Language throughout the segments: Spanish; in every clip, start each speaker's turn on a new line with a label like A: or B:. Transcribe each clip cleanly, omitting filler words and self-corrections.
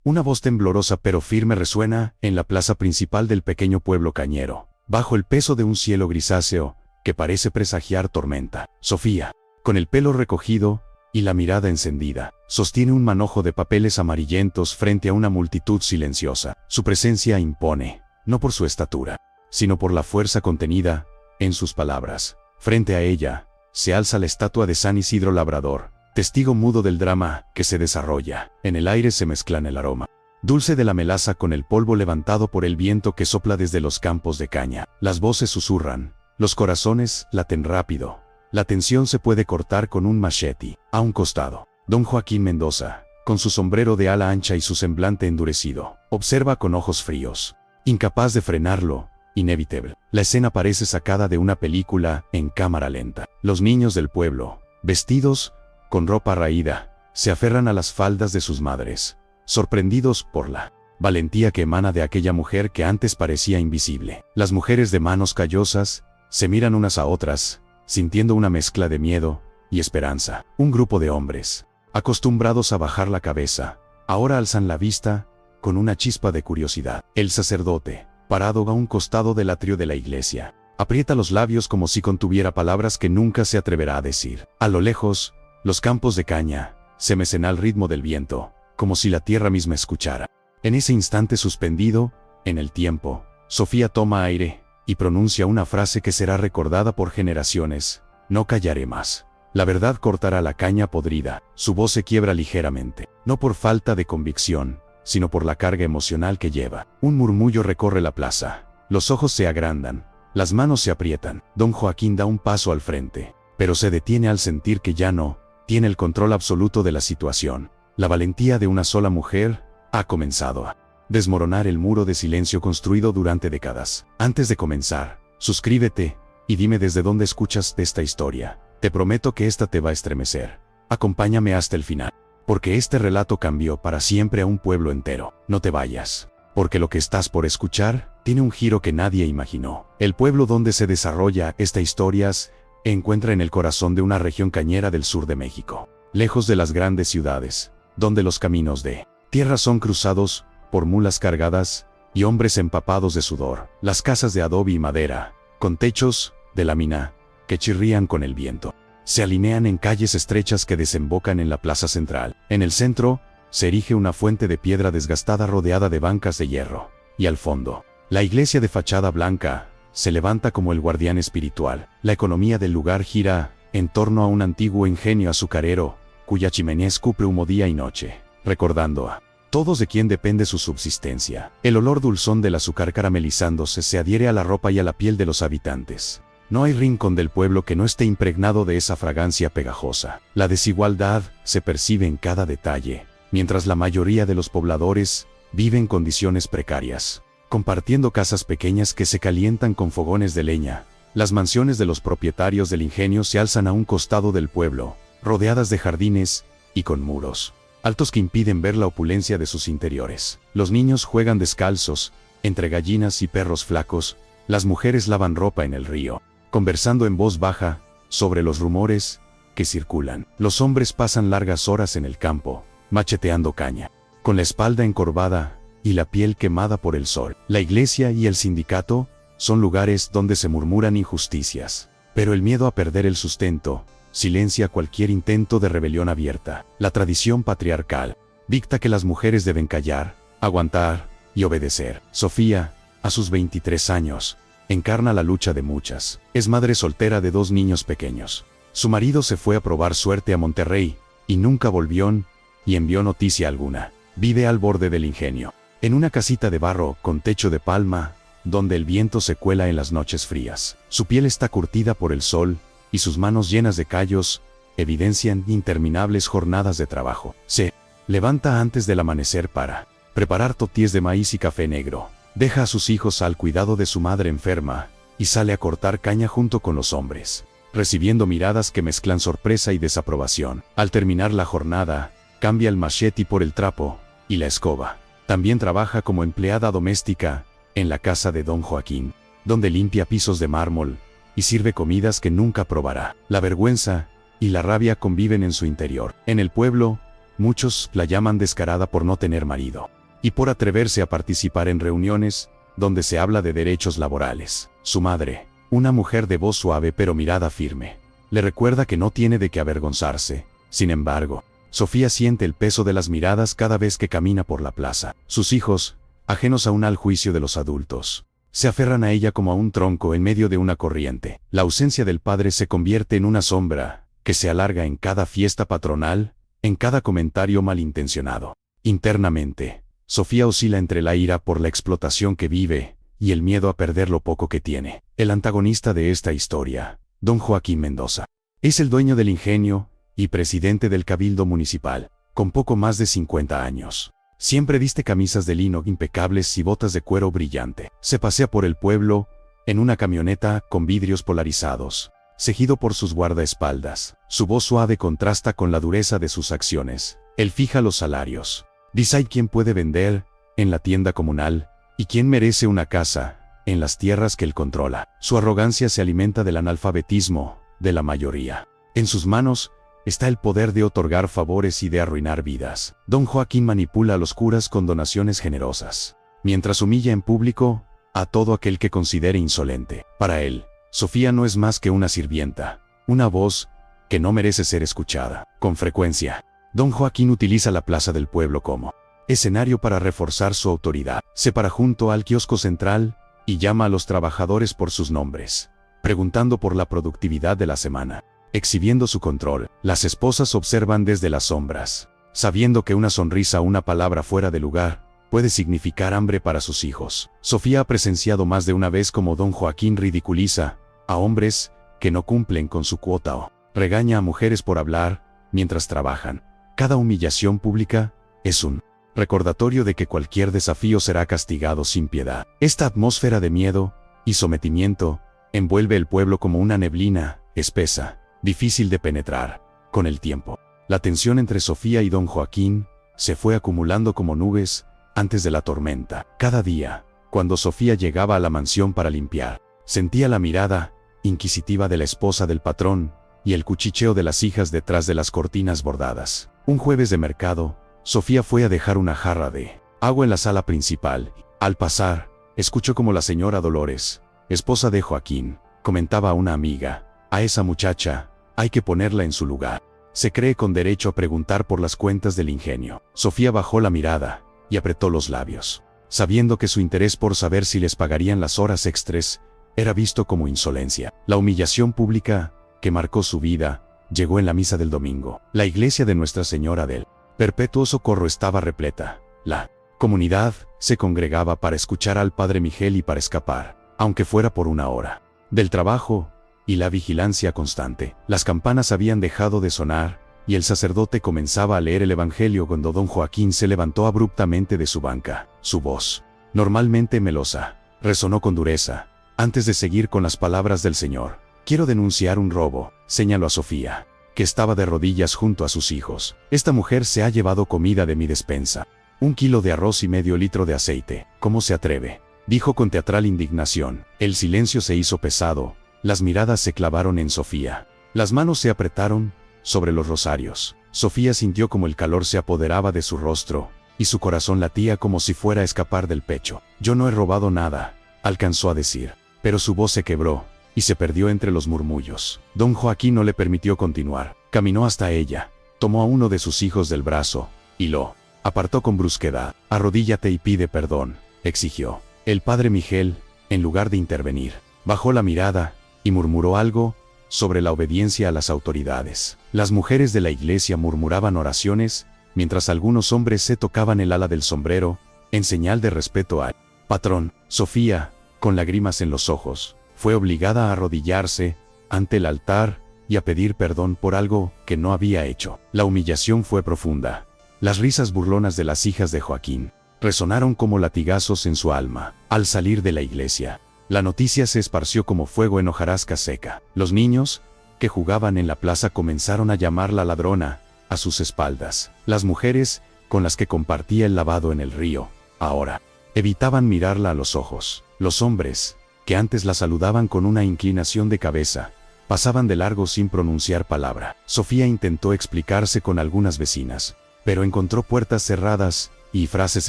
A: Una voz temblorosa pero firme resuena en la plaza principal del pequeño pueblo cañero, bajo el peso de un cielo grisáceo que parece presagiar tormenta. Sofía, con el pelo recogido y la mirada encendida, sostiene un manojo de papeles amarillentos frente a una multitud silenciosa. Su presencia impone, no por su estatura, sino por la fuerza contenida en sus palabras. Frente a ella, se alza la estatua de San Isidro Labrador, testigo mudo del drama que se desarrolla. En el aire se mezclan el aroma dulce de la melaza con el polvo levantado por el viento que sopla desde los campos de caña. Las voces susurran, los corazones laten rápido. La tensión se puede cortar con un machete. A un costado, don Joaquín Mendoza, con su sombrero de ala ancha y su semblante endurecido, observa con ojos fríos, incapaz de frenarlo inevitable. La escena parece sacada de una película en cámara lenta. Los niños del pueblo, vestidos con ropa raída, se aferran a las faldas de sus madres, sorprendidos por la valentía que emana de aquella mujer que antes parecía invisible. Las mujeres de manos callosas se miran unas a otras, sintiendo una mezcla de miedo y esperanza. Un grupo de hombres, acostumbrados a bajar la cabeza, ahora alzan la vista con una chispa de curiosidad. El sacerdote, parado a un costado del atrio de la iglesia, aprieta los labios como si contuviera palabras que nunca se atreverá a decir. A lo lejos, los campos de caña se mecen al ritmo del viento, como si la tierra misma escuchara. En ese instante suspendido, en el tiempo, Sofía toma aire y pronuncia una frase que será recordada por generaciones: no callaré más. La verdad cortará la caña podrida. Su voz se quiebra ligeramente, no por falta de convicción, sino por la carga emocional que lleva. Un murmullo recorre la plaza. Los ojos se agrandan, las manos se aprietan. Don Joaquín da un paso al frente, pero se detiene al sentir que ya no tiene el control absoluto de la situación. La valentía de una sola mujer ha comenzado a desmoronar el muro de silencio construido durante décadas. Antes de comenzar, suscríbete y dime desde dónde escuchas de esta historia. Te prometo que esta te va a estremecer. Acompáñame hasta el final, porque este relato cambió para siempre a un pueblo entero. No te vayas, porque lo que estás por escuchar tiene un giro que nadie imaginó. El pueblo donde se desarrolla esta historia se encuentra en el corazón de una región cañera del sur de México, lejos de las grandes ciudades, donde los caminos de tierra son cruzados por mulas cargadas y hombres empapados de sudor. Las casas de adobe y madera, con techos de lámina que chirrían con el viento, se alinean en calles estrechas que desembocan en la plaza central. En el centro, se erige una fuente de piedra desgastada rodeada de bancas de hierro, y al fondo, la iglesia de fachada blanca se levanta como el guardián espiritual. La economía del lugar gira en torno a un antiguo ingenio azucarero, cuya chimenea escupe humo día y noche, recordando a todos de quien depende su subsistencia. El olor dulzón del azúcar caramelizándose se adhiere a la ropa y a la piel de los habitantes. No hay rincón del pueblo que no esté impregnado de esa fragancia pegajosa. La desigualdad se percibe en cada detalle, mientras la mayoría de los pobladores vive en condiciones precarias, compartiendo casas pequeñas que se calientan con fogones de leña. Las mansiones de los propietarios del ingenio se alzan a un costado del pueblo, rodeadas de jardines y con muros altos que impiden ver la opulencia de sus interiores. Los niños juegan descalzos entre gallinas y perros flacos. Las mujeres lavan ropa en el río, conversando en voz baja sobre los rumores que circulan. Los hombres pasan largas horas en el campo, macheteando caña, con la espalda encorvada y la piel quemada por el sol. La iglesia y el sindicato son lugares donde se murmuran injusticias, pero el miedo a perder el sustento silencia cualquier intento de rebelión abierta. La tradición patriarcal dicta que las mujeres deben callar, aguantar y obedecer. Sofía, a sus 23 años, encarna la lucha de muchas. Es madre soltera de 2 niños pequeños. Su marido se fue a probar suerte a Monterrey y nunca volvió y envió noticia alguna. Vive al borde del ingenio, en una casita de barro con techo de palma, donde el viento se cuela en las noches frías. Su piel está curtida por el sol y sus manos llenas de callos evidencian interminables jornadas de trabajo. Se levanta antes del amanecer para preparar tortillas de maíz y café negro. Deja a sus hijos al cuidado de su madre enferma y sale a cortar caña junto con los hombres, recibiendo miradas que mezclan sorpresa y desaprobación. Al terminar la jornada, cambia el machete por el trapo y la escoba. También trabaja como empleada doméstica en la casa de don Joaquín, donde limpia pisos de mármol y sirve comidas que nunca probará. La vergüenza y la rabia conviven en su interior. En el pueblo, muchos la llaman descarada por no tener marido. y por atreverse a participar en reuniones donde se habla de derechos laborales. Su madre, una mujer de voz suave pero mirada firme, le recuerda que no tiene de qué avergonzarse. Sin embargo, Sofía siente el peso de las miradas cada vez que camina por la plaza. Sus hijos, ajenos aún al juicio de los adultos, se aferran a ella como a un tronco en medio de una corriente. La ausencia del padre se convierte en una sombra que se alarga en cada fiesta patronal, en cada comentario malintencionado. Internamente, Sofía oscila entre la ira por la explotación que vive y el miedo a perder lo poco que tiene. El antagonista de esta historia, don Joaquín Mendoza, es el dueño del ingenio y presidente del Cabildo Municipal, con poco más de 50 años. Siempre viste camisas de lino impecables y botas de cuero brillante. Se pasea por el pueblo en una camioneta con vidrios polarizados, seguido por sus guardaespaldas. Su voz suave contrasta con la dureza de sus acciones. Él fija los salarios, dice quién puede vender en la tienda comunal y quién merece una casa en las tierras que él controla. Su arrogancia se alimenta del analfabetismo de la mayoría. En sus manos está el poder de otorgar favores y de arruinar vidas. Don Joaquín manipula a los curas con donaciones generosas, mientras humilla en público a todo aquel que considere insolente. Para él, Sofía no es más que una sirvienta, una voz que no merece ser escuchada. Con frecuencia, don Joaquín utiliza la plaza del pueblo como escenario para reforzar su autoridad. Se para junto al kiosco central y llama a los trabajadores por sus nombres, preguntando por la productividad de la semana. Exhibiendo su control, las esposas observan desde las sombras, sabiendo que una sonrisa o una palabra fuera de lugar puede significar hambre para sus hijos. Sofía ha presenciado más de una vez cómo don Joaquín ridiculiza a hombres que no cumplen con su cuota o regaña a mujeres por hablar mientras trabajan. Cada humillación pública es un recordatorio de que cualquier desafío será castigado sin piedad. Esta atmósfera de miedo y sometimiento envuelve el pueblo como una neblina espesa, difícil de penetrar. Con el tiempo, la tensión entre Sofía y don Joaquín se fue acumulando como nubes antes de la tormenta. Cada día, cuando Sofía llegaba a la mansión para limpiar, sentía la mirada inquisitiva de la esposa del patrón y el cuchicheo de las hijas detrás de las cortinas bordadas. Un jueves de mercado, Sofía fue a dejar una jarra de agua en la sala principal. Al pasar, escuchó como la señora Dolores, esposa de Joaquín, comentaba a una amiga: a esa muchacha hay que ponerla en su lugar. Se cree con derecho a preguntar por las cuentas del ingenio. Sofía bajó la mirada y apretó los labios, sabiendo que su interés por saber si les pagarían las horas extras era visto como insolencia. La humillación pública que marcó su vida llegó en la misa del domingo. La iglesia de Nuestra Señora del Perpetuo Socorro estaba repleta. La comunidad se congregaba para escuchar al padre Miguel y para escapar, aunque fuera por una hora, del trabajo y la vigilancia constante. Las campanas habían dejado de sonar y el sacerdote comenzaba a leer el evangelio cuando don Joaquín se levantó abruptamente de su banca. Su voz, normalmente melosa, resonó con dureza antes de seguir con las palabras del Señor. Quiero denunciar un robo, señaló a Sofía, que estaba de rodillas junto a sus hijos. Esta mujer se ha llevado comida de mi despensa, 1 kilo de arroz y medio litro de aceite. ¿Cómo se atreve?, dijo con teatral indignación. El silencio se hizo pesado. Las miradas se clavaron en Sofía. Las manos se apretaron sobre los rosarios. Sofía sintió como el calor se apoderaba de su rostro, y su corazón latía como si fuera a escapar del pecho. Yo no he robado nada, alcanzó a decir, pero su voz se quebró y se perdió entre los murmullos. Don Joaquín no le permitió continuar. Caminó hasta ella, tomó a uno de sus hijos del brazo y lo apartó con brusquedad. Arrodíllate y pide perdón, exigió. El padre Miguel, en lugar de intervenir, bajó la mirada y murmuró algo sobre la obediencia a las autoridades. Las mujeres de la iglesia murmuraban oraciones, mientras algunos hombres se tocaban el ala del sombrero, en señal de respeto al patrón. Sofía, con lágrimas en los ojos, fue obligada a arrodillarse ante el altar y a pedir perdón por algo que no había hecho. La humillación fue profunda. Las risas burlonas de las hijas de Joaquín resonaron como latigazos en su alma. Al salir de la iglesia, la noticia se esparció como fuego en hojarasca seca. Los niños, que jugaban en la plaza, comenzaron a llamarla ladrona a sus espaldas. Las mujeres, con las que compartía el lavado en el río, ahora evitaban mirarla a los ojos. Los hombres, que antes la saludaban con una inclinación de cabeza, pasaban de largo sin pronunciar palabra. Sofía intentó explicarse con algunas vecinas, pero encontró puertas cerradas y frases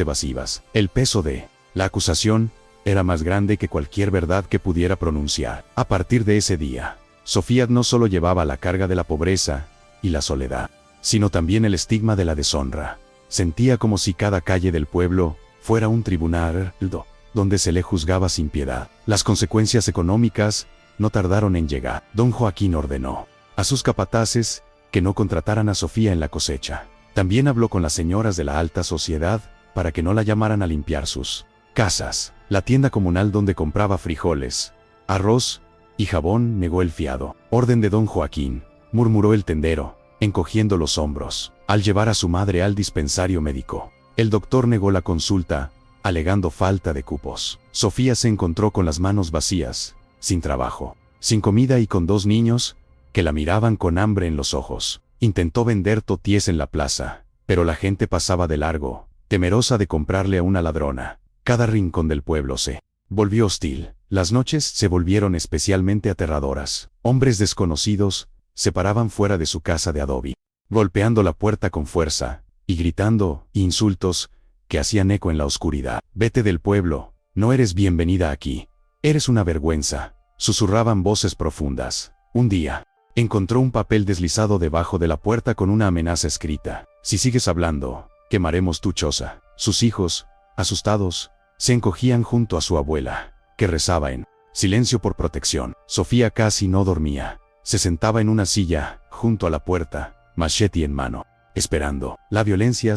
A: evasivas. El peso de la acusación era más grande que cualquier verdad que pudiera pronunciar. A partir de ese día, Sofía no solo llevaba la carga de la pobreza y la soledad, sino también el estigma de la deshonra. Sentía como si cada calle del pueblo fuera un tribunal donde se le juzgaba sin piedad. Las consecuencias económicas no tardaron en llegar. Don Joaquín ordenó a sus capataces que no contrataran a Sofía en la cosecha. También habló con las señoras de la alta sociedad para que no la llamaran a limpiar sus casas. La tienda comunal donde compraba frijoles, arroz y jabón negó el fiado. Orden de don Joaquín, murmuró el tendero, encogiendo los hombros, al llevar a su madre al dispensario médico. El doctor negó la consulta, alegando falta de cupos. Sofía se encontró con las manos vacías, sin trabajo, sin comida y con 2 niños que la miraban con hambre en los ojos. Intentó vender toties en la plaza, pero la gente pasaba de largo, temerosa de comprarle a una ladrona. Cada rincón del pueblo se volvió hostil. Las noches se volvieron especialmente aterradoras. Hombres desconocidos se paraban fuera de su casa de adobe, golpeando la puerta con fuerza y gritando insultos que hacían eco en la oscuridad. Vete del pueblo, no eres bienvenida aquí. Eres una vergüenza, susurraban voces profundas. Un día, encontró un papel deslizado debajo de la puerta con una amenaza escrita. Si sigues hablando, quemaremos tu choza. Sus hijos, asustados, se encogían junto a su abuela, que rezaba en silencio por protección. Sofía casi no dormía. Se sentaba en una silla, junto a la puerta, machete en mano, esperando. La violencia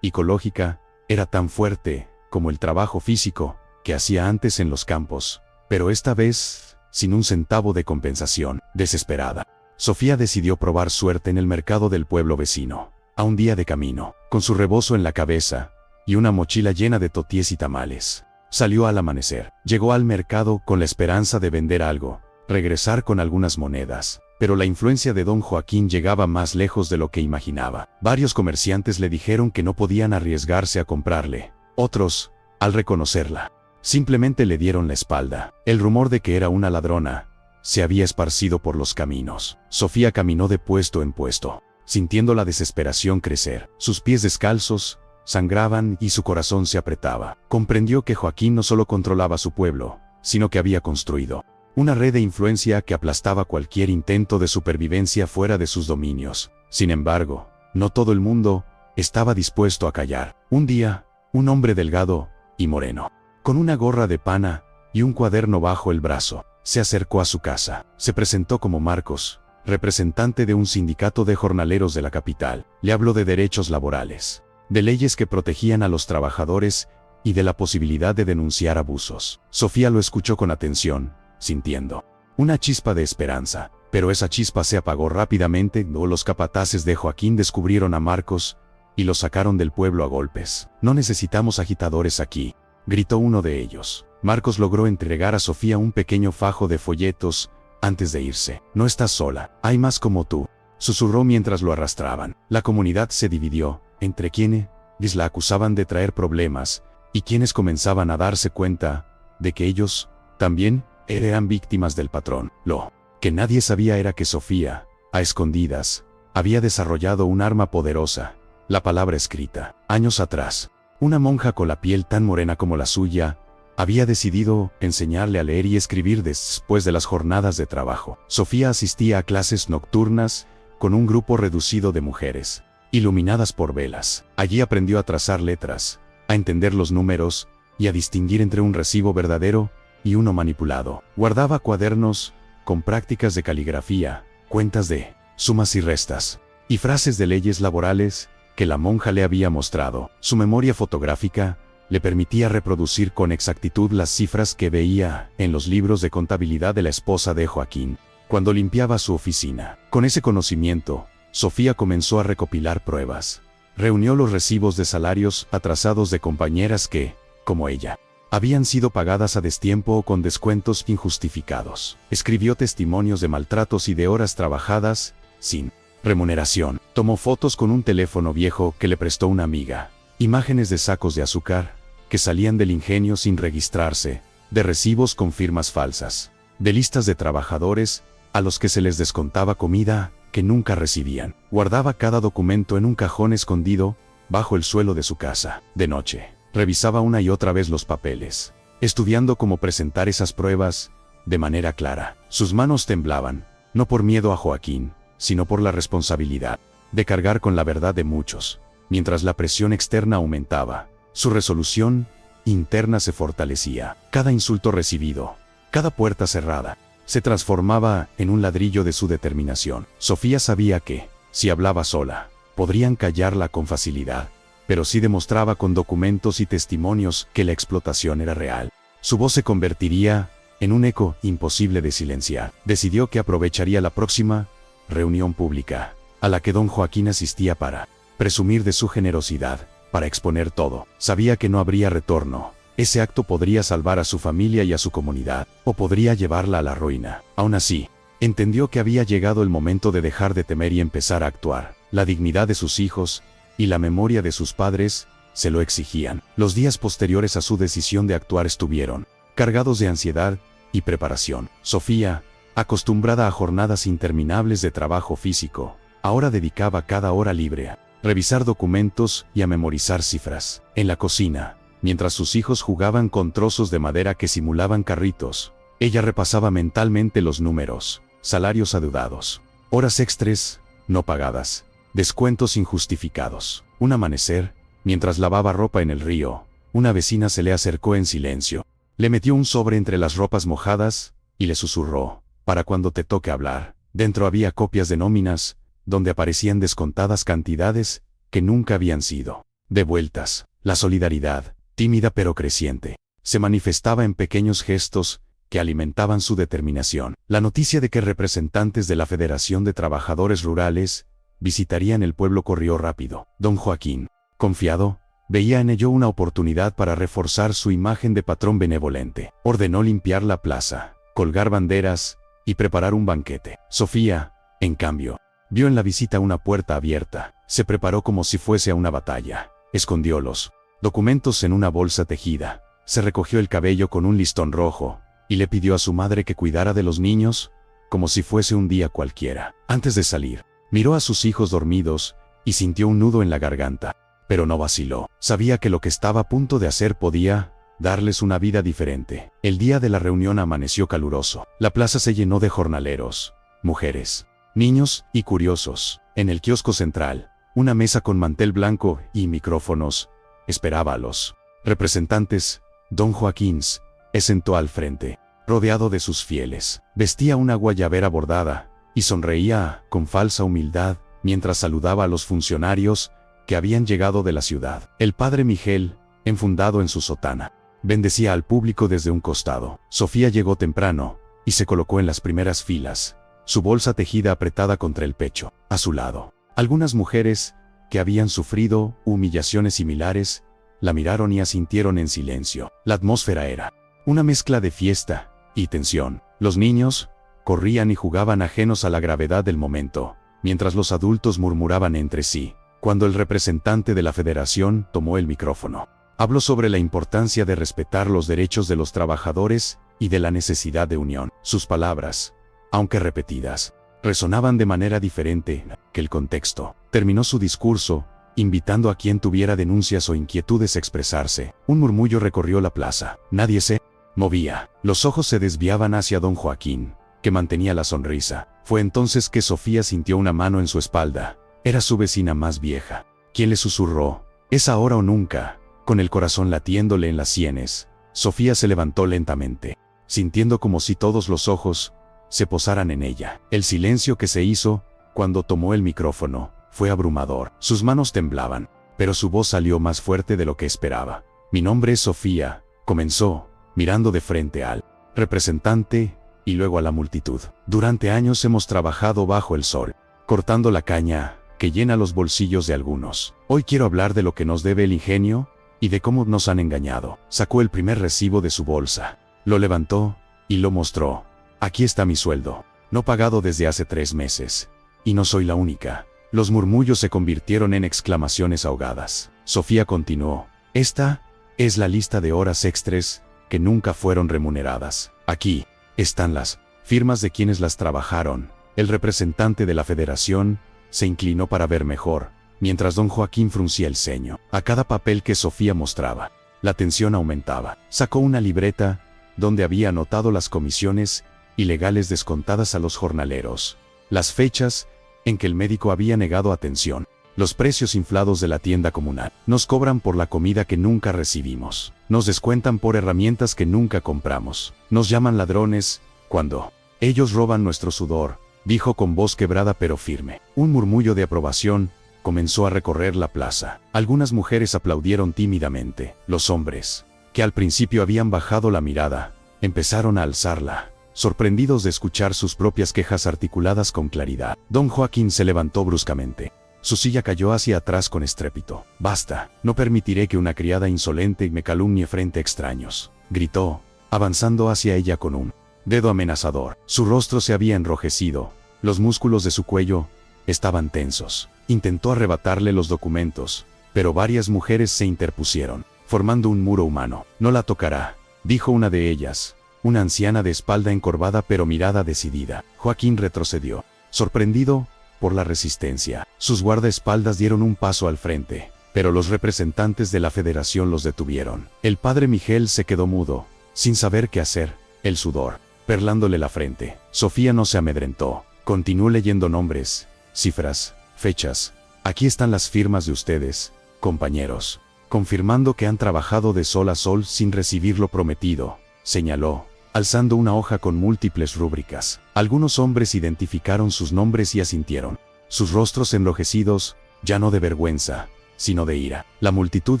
A: psicológica era tan fuerte como el trabajo físico que hacía antes en los campos, pero esta vez sin un centavo de compensación. Desesperada, Sofía decidió probar suerte en el mercado del pueblo vecino. A un día de camino, con su rebozo en la cabeza y una mochila llena de toties y tamales, salió al amanecer. Llegó al mercado con la esperanza de vender algo, regresar con algunas monedas, pero la influencia de don Joaquín llegaba más lejos de lo que imaginaba. Varios comerciantes le dijeron que no podían arriesgarse a comprarle. Otros, al reconocerla, simplemente le dieron la espalda. El rumor de que era una ladrona se había esparcido por los caminos. Sofía caminó de puesto en puesto, sintiendo la desesperación crecer. Sus pies descalzos sangraban y su corazón se apretaba. Comprendió que Joaquín no solo controlaba su pueblo, sino que había construido una red de influencia que aplastaba cualquier intento de supervivencia fuera de sus dominios. Sin embargo, no todo el mundo estaba dispuesto a callar. Un día, un hombre delgado y moreno, con una gorra de pana y un cuaderno bajo el brazo, se acercó a su casa. Se presentó como Marcos, representante de un sindicato de jornaleros de la capital. Le habló de derechos laborales, de leyes que protegían a los trabajadores y de la posibilidad de denunciar abusos. Sofía lo escuchó con atención, sintiendo una chispa de esperanza, pero esa chispa se apagó rápidamente. Los capataces de Joaquín descubrieron a Marcos y lo sacaron del pueblo a golpes. No necesitamos agitadores aquí, gritó uno de ellos. Marcos logró entregar a Sofía un pequeño fajo de folletos antes de irse. No estás sola, hay más como tú, susurró mientras lo arrastraban. La comunidad se dividió entre quienes la acusaban de traer problemas y quienes comenzaban a darse cuenta de que ellos también eran víctimas del patrón. Lo que nadie sabía era que Sofía, a escondidas, había desarrollado un arma poderosa, la palabra escrita. Años atrás, una monja con la piel tan morena como la suya había decidido enseñarle a leer y escribir después de las jornadas de trabajo. Sofía asistía a clases nocturnas con un grupo reducido de mujeres, iluminadas por velas. Allí aprendió a trazar letras, a entender los números y a distinguir entre un recibo verdadero y uno manipulado. Guardaba cuadernos con prácticas de caligrafía, cuentas de sumas y restas, y frases de leyes laborales que la monja le había mostrado. Su memoria fotográfica le permitía reproducir con exactitud las cifras que veía en los libros de contabilidad de la esposa de Joaquín cuando limpiaba su oficina. Con ese conocimiento, Sofía comenzó a recopilar pruebas. Reunió los recibos de salarios atrasados de compañeras que, como ella, habían sido pagadas a destiempo o con descuentos injustificados. Escribió testimonios de maltratos y de horas trabajadas sin remuneración. Tomó fotos con un teléfono viejo que le prestó una amiga. Imágenes de sacos de azúcar que salían del ingenio sin registrarse, de recibos con firmas falsas, de listas de trabajadores a los que se les descontaba comida que nunca recibían. Guardaba cada documento en un cajón escondido bajo el suelo de su casa. De noche, revisaba una y otra vez los papeles, estudiando cómo presentar esas pruebas de manera clara. Sus manos temblaban, no por miedo a Joaquín, sino por la responsabilidad de cargar con la verdad de muchos. Mientras la presión externa aumentaba, su resolución interna se fortalecía. Cada insulto recibido, cada puerta cerrada, se transformaba en un ladrillo de su determinación. Sofía sabía que, si hablaba sola, podrían callarla con facilidad, pero si demostraba con documentos y testimonios que la explotación era real, su voz se convertiría en un eco imposible de silenciar. Decidió que aprovecharía la próxima reunión pública, a la que don Joaquín asistía para presumir de su generosidad, para exponer todo. Sabía que no habría retorno. Ese acto podría salvar a su familia y a su comunidad, o podría llevarla a la ruina. Aún así, entendió que había llegado el momento de dejar de temer y empezar a actuar. La dignidad de sus hijos y la memoria de sus padres se lo exigían. Los días posteriores a su decisión de actuar estuvieron cargados de ansiedad y preparación. Sofía, acostumbrada a jornadas interminables de trabajo físico, ahora dedicaba cada hora libre a revisar documentos y a memorizar cifras. En la cocina, mientras sus hijos jugaban con trozos de madera que simulaban carritos, ella repasaba mentalmente los números, salarios adeudados, horas extras no pagadas, descuentos injustificados. Un amanecer, mientras lavaba ropa en el río, una vecina se le acercó en silencio. Le metió un sobre entre las ropas mojadas y le susurró: para cuando te toque hablar. Dentro había copias de nóminas, donde aparecían descontadas cantidades que nunca habían sido devueltas. La solidaridad, tímida pero creciente, se manifestaba en pequeños gestos que alimentaban su determinación. La noticia de que representantes de la Federación de Trabajadores Rurales visitarían el pueblo corrió rápido. Don Joaquín, confiado, veía en ello una oportunidad para reforzar su imagen de patrón benevolente. Ordenó limpiar la plaza, colgar banderas y preparar un banquete. Sofía, en cambio, vio en la visita una puerta abierta. Se preparó como si fuese a una batalla. Escondió los documentos en una bolsa tejida. Se recogió el cabello con un listón rojo y le pidió a su madre que cuidara de los niños como si fuese un día cualquiera. Antes de salir, miró a sus hijos dormidos y sintió un nudo en la garganta. Pero no vaciló. Sabía que lo que estaba a punto de hacer podía darles una vida diferente. El día de la reunión amaneció caluroso. La plaza se llenó de jornaleros, mujeres, niños y curiosos. En el kiosco central, una mesa con mantel blanco y micrófonos esperaba a los representantes. Don Joaquín se sentó al frente, rodeado de sus fieles. Vestía una guayabera bordada y sonreía con falsa humildad mientras saludaba a los funcionarios que habían llegado de la ciudad. El padre Miguel, enfundado en su sotana, bendecía al público desde un costado. Sofía llegó temprano y se colocó en las primeras filas, su bolsa tejida apretada contra el pecho. A su lado, algunas mujeres, que habían sufrido humillaciones similares, la miraron y asintieron en silencio. La atmósfera era una mezcla de fiesta y tensión. Los niños corrían y jugaban ajenos a la gravedad del momento, mientras los adultos murmuraban entre sí. Cuando el representante de la Federación tomó el micrófono, habló sobre la importancia de respetar los derechos de los trabajadores y de la necesidad de unión. Sus palabras, aunque repetidas, resonaban de manera diferente que el contexto. Terminó su discurso, invitando a quien tuviera denuncias o inquietudes a expresarse. Un murmullo recorrió la plaza. Nadie se movía. Los ojos se desviaban hacia don Joaquín, que mantenía la sonrisa. Fue entonces que Sofía sintió una mano en su espalda. Era su vecina más vieja, quien le susurró: «Es ahora o nunca». Con el corazón latiéndole en las sienes, Sofía se levantó lentamente, sintiendo como si todos los ojos se posaran en ella. El silencio que se hizo cuando tomó el micrófono fue abrumador. Sus manos temblaban, pero su voz salió más fuerte de lo que esperaba. «Mi nombre es Sofía», comenzó, mirando de frente al representante y luego a la multitud. «Durante años hemos trabajado bajo el sol, cortando la caña que llena los bolsillos de algunos. Hoy quiero hablar de lo que nos debe el ingenio y de cómo nos han engañado». Sacó el primer recibo de su bolsa, lo levantó y lo mostró. «Aquí está mi sueldo, no pagado desde hace 3 meses. Y no soy la única». Los murmullos se convirtieron en exclamaciones ahogadas. Sofía continuó: «Esta es la lista de horas extras que nunca fueron remuneradas. Aquí están las firmas de quienes las trabajaron». El representante de la Federación se inclinó para ver mejor, mientras don Joaquín fruncía el ceño. A cada papel que Sofía mostraba, la tensión aumentaba. Sacó una libreta, donde había anotado las comisiones ilegales descontadas a los jornaleros, las fechas en que el médico había negado atención, los precios inflados de la tienda comunal. Nos cobran por la comida que nunca recibimos. Nos descuentan por herramientas que nunca compramos. Nos llaman ladrones cuando ellos roban nuestro sudor, dijo con voz quebrada pero firme. Un murmullo de aprobación comenzó a recorrer la plaza. Algunas mujeres aplaudieron tímidamente. Los hombres, que al principio habían bajado la mirada, empezaron a alzarla, sorprendidos de escuchar sus propias quejas articuladas con claridad. Don Joaquín se levantó bruscamente. Su silla cayó hacia atrás con estrépito. «Basta, no permitiré que una criada insolente me calumnie frente a extraños», gritó, avanzando hacia ella con un dedo amenazador. Su rostro se había enrojecido, los músculos de su cuello estaban tensos. Intentó arrebatarle los documentos, pero varias mujeres se interpusieron, formando un muro humano. «No la tocará», dijo una de ellas, una anciana de espalda encorvada pero mirada decidida. Joaquín retrocedió, sorprendido por la resistencia. Sus guardaespaldas dieron un paso al frente, pero los representantes de la federación los detuvieron. El padre Miguel se quedó mudo, sin saber qué hacer, el sudor perlándole la frente. Sofía no se amedrentó. Continuó leyendo nombres, cifras, fechas. «Aquí están las firmas de ustedes, compañeros, confirmando que han trabajado de sol a sol sin recibir lo prometido», señaló, alzando una hoja con múltiples rúbricas. Algunos hombres identificaron sus nombres y asintieron, sus rostros enrojecidos, ya no de vergüenza, sino de ira. La multitud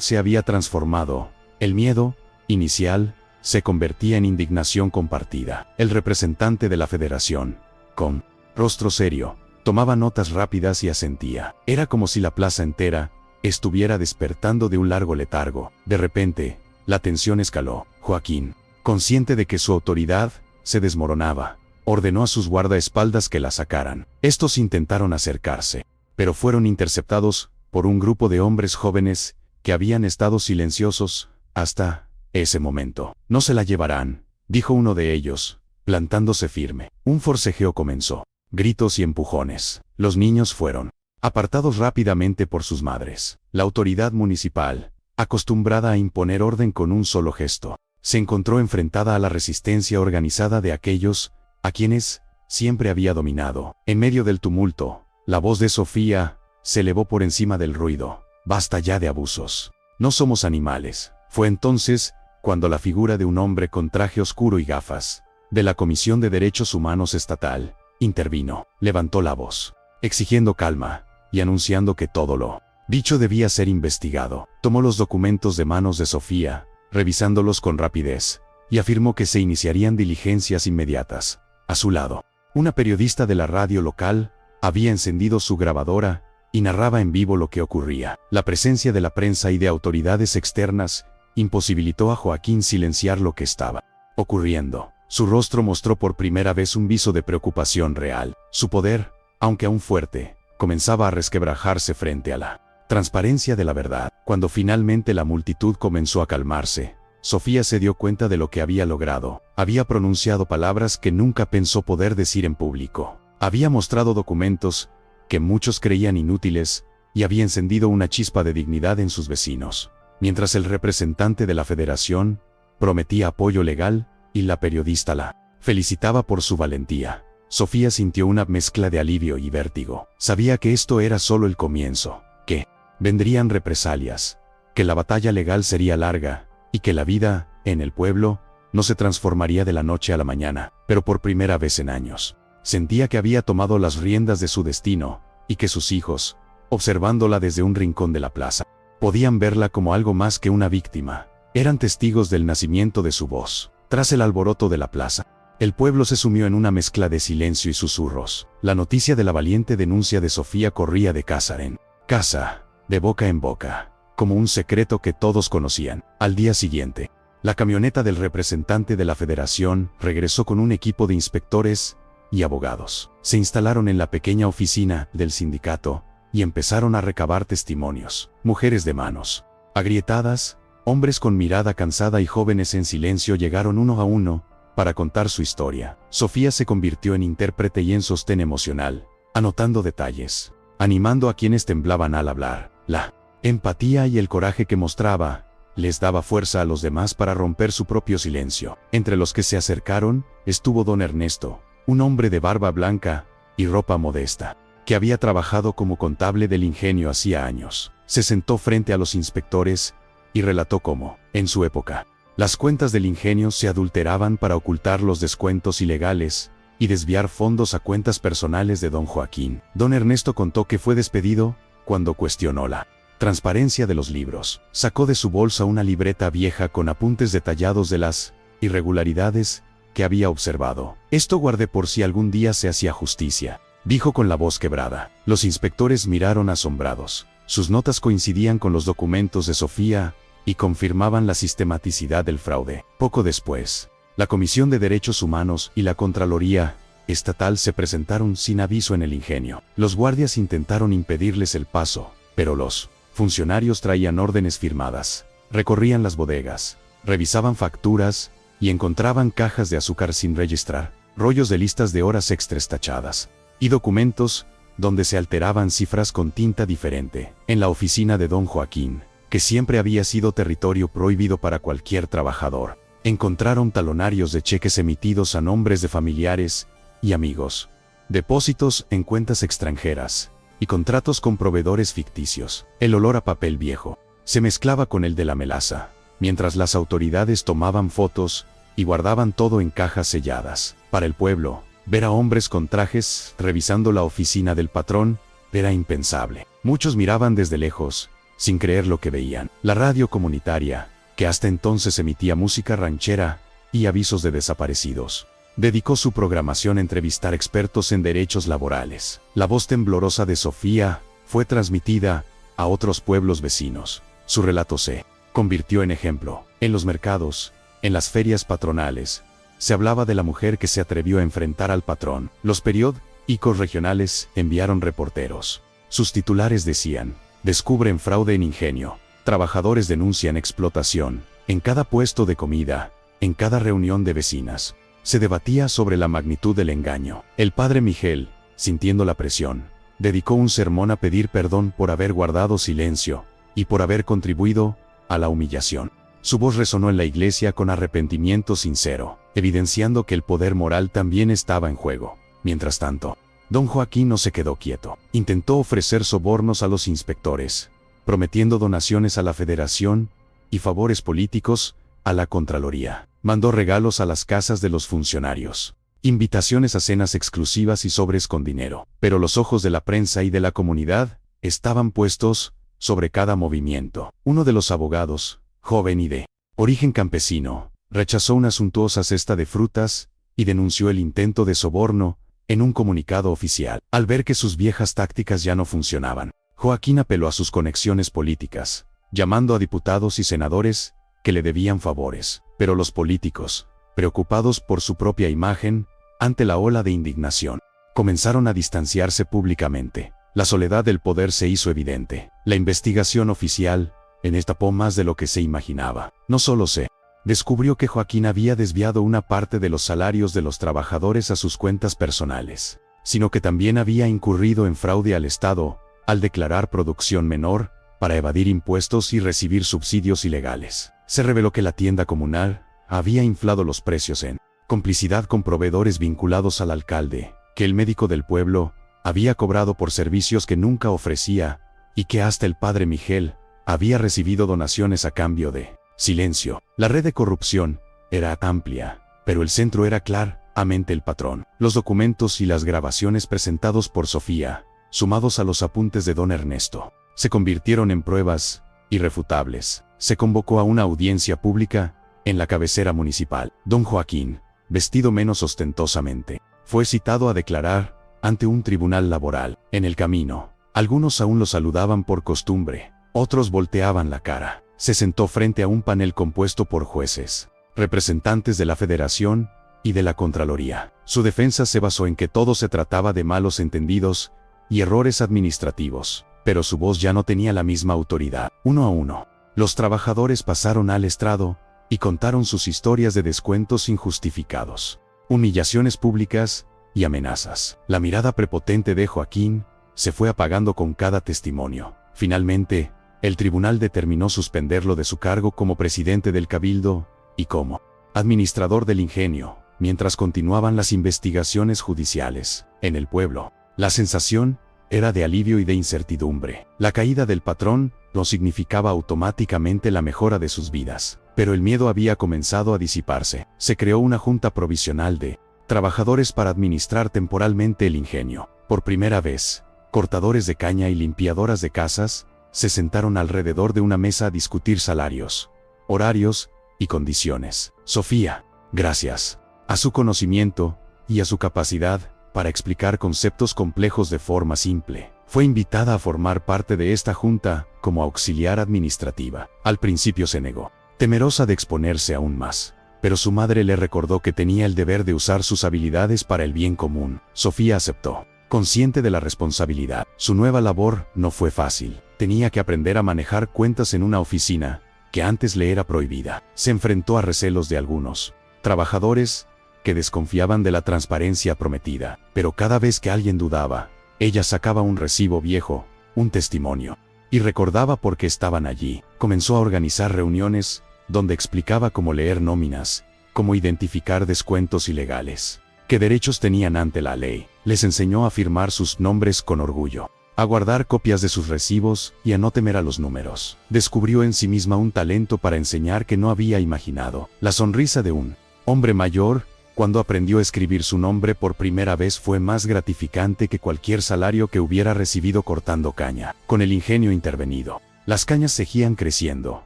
A: se había transformado. El miedo, inicial, se convertía en indignación compartida. El representante de la federación, con rostro serio, tomaba notas rápidas y asentía. Era como si la plaza entera estuviera despertando de un largo letargo. De repente, la tensión escaló. Joaquín, consciente de que su autoridad se desmoronaba, ordenó a sus guardaespaldas que la sacaran. Estos intentaron acercarse, pero fueron interceptados por un grupo de hombres jóvenes que habían estado silenciosos hasta ese momento. «No se la llevarán», dijo uno de ellos, plantándose firme. Un forcejeo comenzó. Gritos y empujones. Los niños fueron apartados rápidamente por sus madres. La autoridad municipal, acostumbrada a imponer orden con un solo gesto, se encontró enfrentada a la resistencia organizada de aquellos a quienes siempre había dominado. En medio del tumulto, la voz de Sofía se elevó por encima del ruido. «Basta ya de abusos. No somos animales». Fue entonces cuando la figura de un hombre con traje oscuro y gafas, de la Comisión de Derechos Humanos Estatal, intervino. Levantó la voz, exigiendo calma y anunciando que todo lo dicho debía ser investigado. Tomó los documentos de manos de Sofía, revisándolos con rapidez, y afirmó que se iniciarían diligencias inmediatas. A su lado, una periodista de la radio local había encendido su grabadora y narraba en vivo lo que ocurría. La presencia de la prensa y de autoridades externas imposibilitó a Joaquín silenciar lo que estaba ocurriendo. Su rostro mostró por primera vez un viso de preocupación real. Su poder, aunque aún fuerte, comenzaba a resquebrajarse frente a la transparencia de la verdad. Cuando finalmente la multitud comenzó a calmarse, Sofía se dio cuenta de lo que había logrado. Había pronunciado palabras que nunca pensó poder decir en público. Había mostrado documentos que muchos creían inútiles, y había encendido una chispa de dignidad en sus vecinos. Mientras el representante de la federación prometía apoyo legal, y la periodista la felicitaba por su valentía, Sofía sintió una mezcla de alivio y vértigo. Sabía que esto era solo el comienzo, que vendrían represalias, que la batalla legal sería larga, y que la vida, en el pueblo, no se transformaría de la noche a la mañana. Pero por primera vez en años, sentía que había tomado las riendas de su destino, y que sus hijos, observándola desde un rincón de la plaza, podían verla como algo más que una víctima. Eran testigos del nacimiento de su voz. Tras el alboroto de la plaza, el pueblo se sumió en una mezcla de silencio y susurros. La noticia de la valiente denuncia de Sofía corría de casa en casa, de boca en boca, como un secreto que todos conocían. Al día siguiente, la camioneta del representante de la federación regresó con un equipo de inspectores y abogados. Se instalaron en la pequeña oficina del sindicato y empezaron a recabar testimonios. Mujeres de manos agrietadas, hombres con mirada cansada y jóvenes en silencio llegaron uno a uno para contar su historia. Sofía se convirtió en intérprete y en sostén emocional, anotando detalles, animando a quienes temblaban al hablar. La empatía y el coraje que mostraba les daba fuerza a los demás para romper su propio silencio. Entre los que se acercaron estuvo don Ernesto, un hombre de barba blanca y ropa modesta, que había trabajado como contable del ingenio hacía años. Se sentó frente a los inspectores y relató cómo, en su época, las cuentas del ingenio se adulteraban para ocultar los descuentos ilegales y desviar fondos a cuentas personales de don Joaquín. Don Ernesto contó que fue despedido cuando cuestionó la transparencia de los libros. Sacó de su bolsa una libreta vieja con apuntes detallados de las irregularidades que había observado. Esto guardé por si algún día se hacía justicia, dijo con la voz quebrada. Los inspectores miraron asombrados. Sus notas coincidían con los documentos de Sofía y confirmaban la sistematicidad del fraude. Poco después, la Comisión de Derechos Humanos y la Contraloría Estatal se presentaron sin aviso en el ingenio. Los guardias intentaron impedirles el paso, pero los funcionarios traían órdenes firmadas, recorrían las bodegas, revisaban facturas y encontraban cajas de azúcar sin registrar, rollos de listas de horas extras tachadas y documentos donde se alteraban cifras con tinta diferente. En la oficina de don Joaquín, que siempre había sido territorio prohibido para cualquier trabajador, encontraron talonarios de cheques emitidos a nombres de familiares y amigos, depósitos en cuentas extranjeras y contratos con proveedores ficticios. El olor a papel viejo se mezclaba con el de la melaza, mientras las autoridades tomaban fotos y guardaban todo en cajas selladas. Para el pueblo, ver a hombres con trajes revisando la oficina del patrón era impensable. Muchos miraban desde lejos, sin creer lo que veían. La radio comunitaria, que hasta entonces emitía música ranchera y avisos de desaparecidos, dedicó su programación a entrevistar expertos en derechos laborales. La voz temblorosa de Sofía fue transmitida a otros pueblos vecinos. Su relato se convirtió en ejemplo. En los mercados, en las ferias patronales, se hablaba de la mujer que se atrevió a enfrentar al patrón. Los periódicos regionales enviaron reporteros. Sus titulares decían: descubren fraude en ingenio, trabajadores denuncian explotación. En cada puesto de comida, en cada reunión de vecinas, se debatía sobre la magnitud del engaño. El padre Miguel, sintiendo la presión, dedicó un sermón a pedir perdón por haber guardado silencio y por haber contribuido a la humillación. Su voz resonó en la iglesia con arrepentimiento sincero, evidenciando que el poder moral también estaba en juego. Mientras tanto, don Joaquín no se quedó quieto. Intentó ofrecer sobornos a los inspectores, prometiendo donaciones a la Federación y favores políticos a la Contraloría. Mandó regalos a las casas de los funcionarios, invitaciones a cenas exclusivas y sobres con dinero. Pero los ojos de la prensa y de la comunidad estaban puestos sobre cada movimiento. Uno de los abogados, joven y de origen campesino, rechazó una suntuosa cesta de frutas y denunció el intento de soborno en un comunicado oficial. Al ver que sus viejas tácticas ya no funcionaban, Joaquín apeló a sus conexiones políticas, llamando a diputados y senadores que le debían favores. Pero los políticos, preocupados por su propia imagen, ante la ola de indignación, comenzaron a distanciarse públicamente. La soledad del poder se hizo evidente. La investigación oficial destapó más de lo que se imaginaba. No solo se descubrió que Joaquín había desviado una parte de los salarios de los trabajadores a sus cuentas personales, sino que también había incurrido en fraude al Estado al declarar producción menor para evadir impuestos y recibir subsidios ilegales. Se reveló que la tienda comunal había inflado los precios en complicidad con proveedores vinculados al alcalde, que el médico del pueblo había cobrado por servicios que nunca ofrecía y que hasta el padre Miguel había recibido donaciones a cambio de silencio. La red de corrupción era amplia, pero el centro era claramente el patrón. Los documentos y las grabaciones presentados por Sofía, sumados a los apuntes de don Ernesto, se convirtieron en pruebas irrefutables. Se convocó a una audiencia pública en la cabecera municipal. Don Joaquín, vestido menos ostentosamente, fue citado a declarar ante un tribunal laboral. En el camino, algunos aún lo saludaban por costumbre, otros volteaban la cara. Se sentó frente a un panel compuesto por jueces, representantes de la Federación y de la Contraloría. Su defensa se basó en que todo se trataba de malos entendidos y errores administrativos, pero su voz ya no tenía la misma autoridad. Uno a uno, los trabajadores pasaron al estrado y contaron sus historias de descuentos injustificados, humillaciones públicas y amenazas. La mirada prepotente de Joaquín se fue apagando con cada testimonio. Finalmente, el tribunal determinó suspenderlo de su cargo como presidente del cabildo y como administrador del ingenio, mientras continuaban las investigaciones judiciales. En el pueblo, la sensación era de alivio y de incertidumbre. La caída del patrón no significaba automáticamente la mejora de sus vidas, pero el miedo había comenzado a disiparse. Se creó una junta provisional de trabajadores para administrar temporalmente el ingenio. Por primera vez, cortadores de caña y limpiadoras de casas se sentaron alrededor de una mesa a discutir salarios, horarios y condiciones. Sofía, gracias a su conocimiento y a su capacidad para explicar conceptos complejos de forma simple, fue invitada a formar parte de esta junta como auxiliar administrativa. Al principio se negó, temerosa de exponerse aún más, pero su madre le recordó que tenía el deber de usar sus habilidades para el bien común. Sofía aceptó, consciente de la responsabilidad. Su nueva labor no fue fácil. Tenía que aprender a manejar cuentas en una oficina que antes le era prohibida. Se enfrentó a recelos de algunos trabajadores que desconfiaban de la transparencia prometida, pero cada vez que alguien dudaba, ella sacaba un recibo viejo, un testimonio, y recordaba por qué estaban allí. Comenzó a organizar reuniones donde explicaba cómo leer nóminas, cómo identificar descuentos ilegales, qué derechos tenían ante la ley. Les enseñó a firmar sus nombres con orgullo, a guardar copias de sus recibos y a no temer a los números. Descubrió en sí misma un talento para enseñar que no había imaginado. La sonrisa de un hombre mayor, cuando aprendió a escribir su nombre por primera vez, fue más gratificante que cualquier salario que hubiera recibido cortando caña. Con el ingenio intervenido, las cañas seguían creciendo,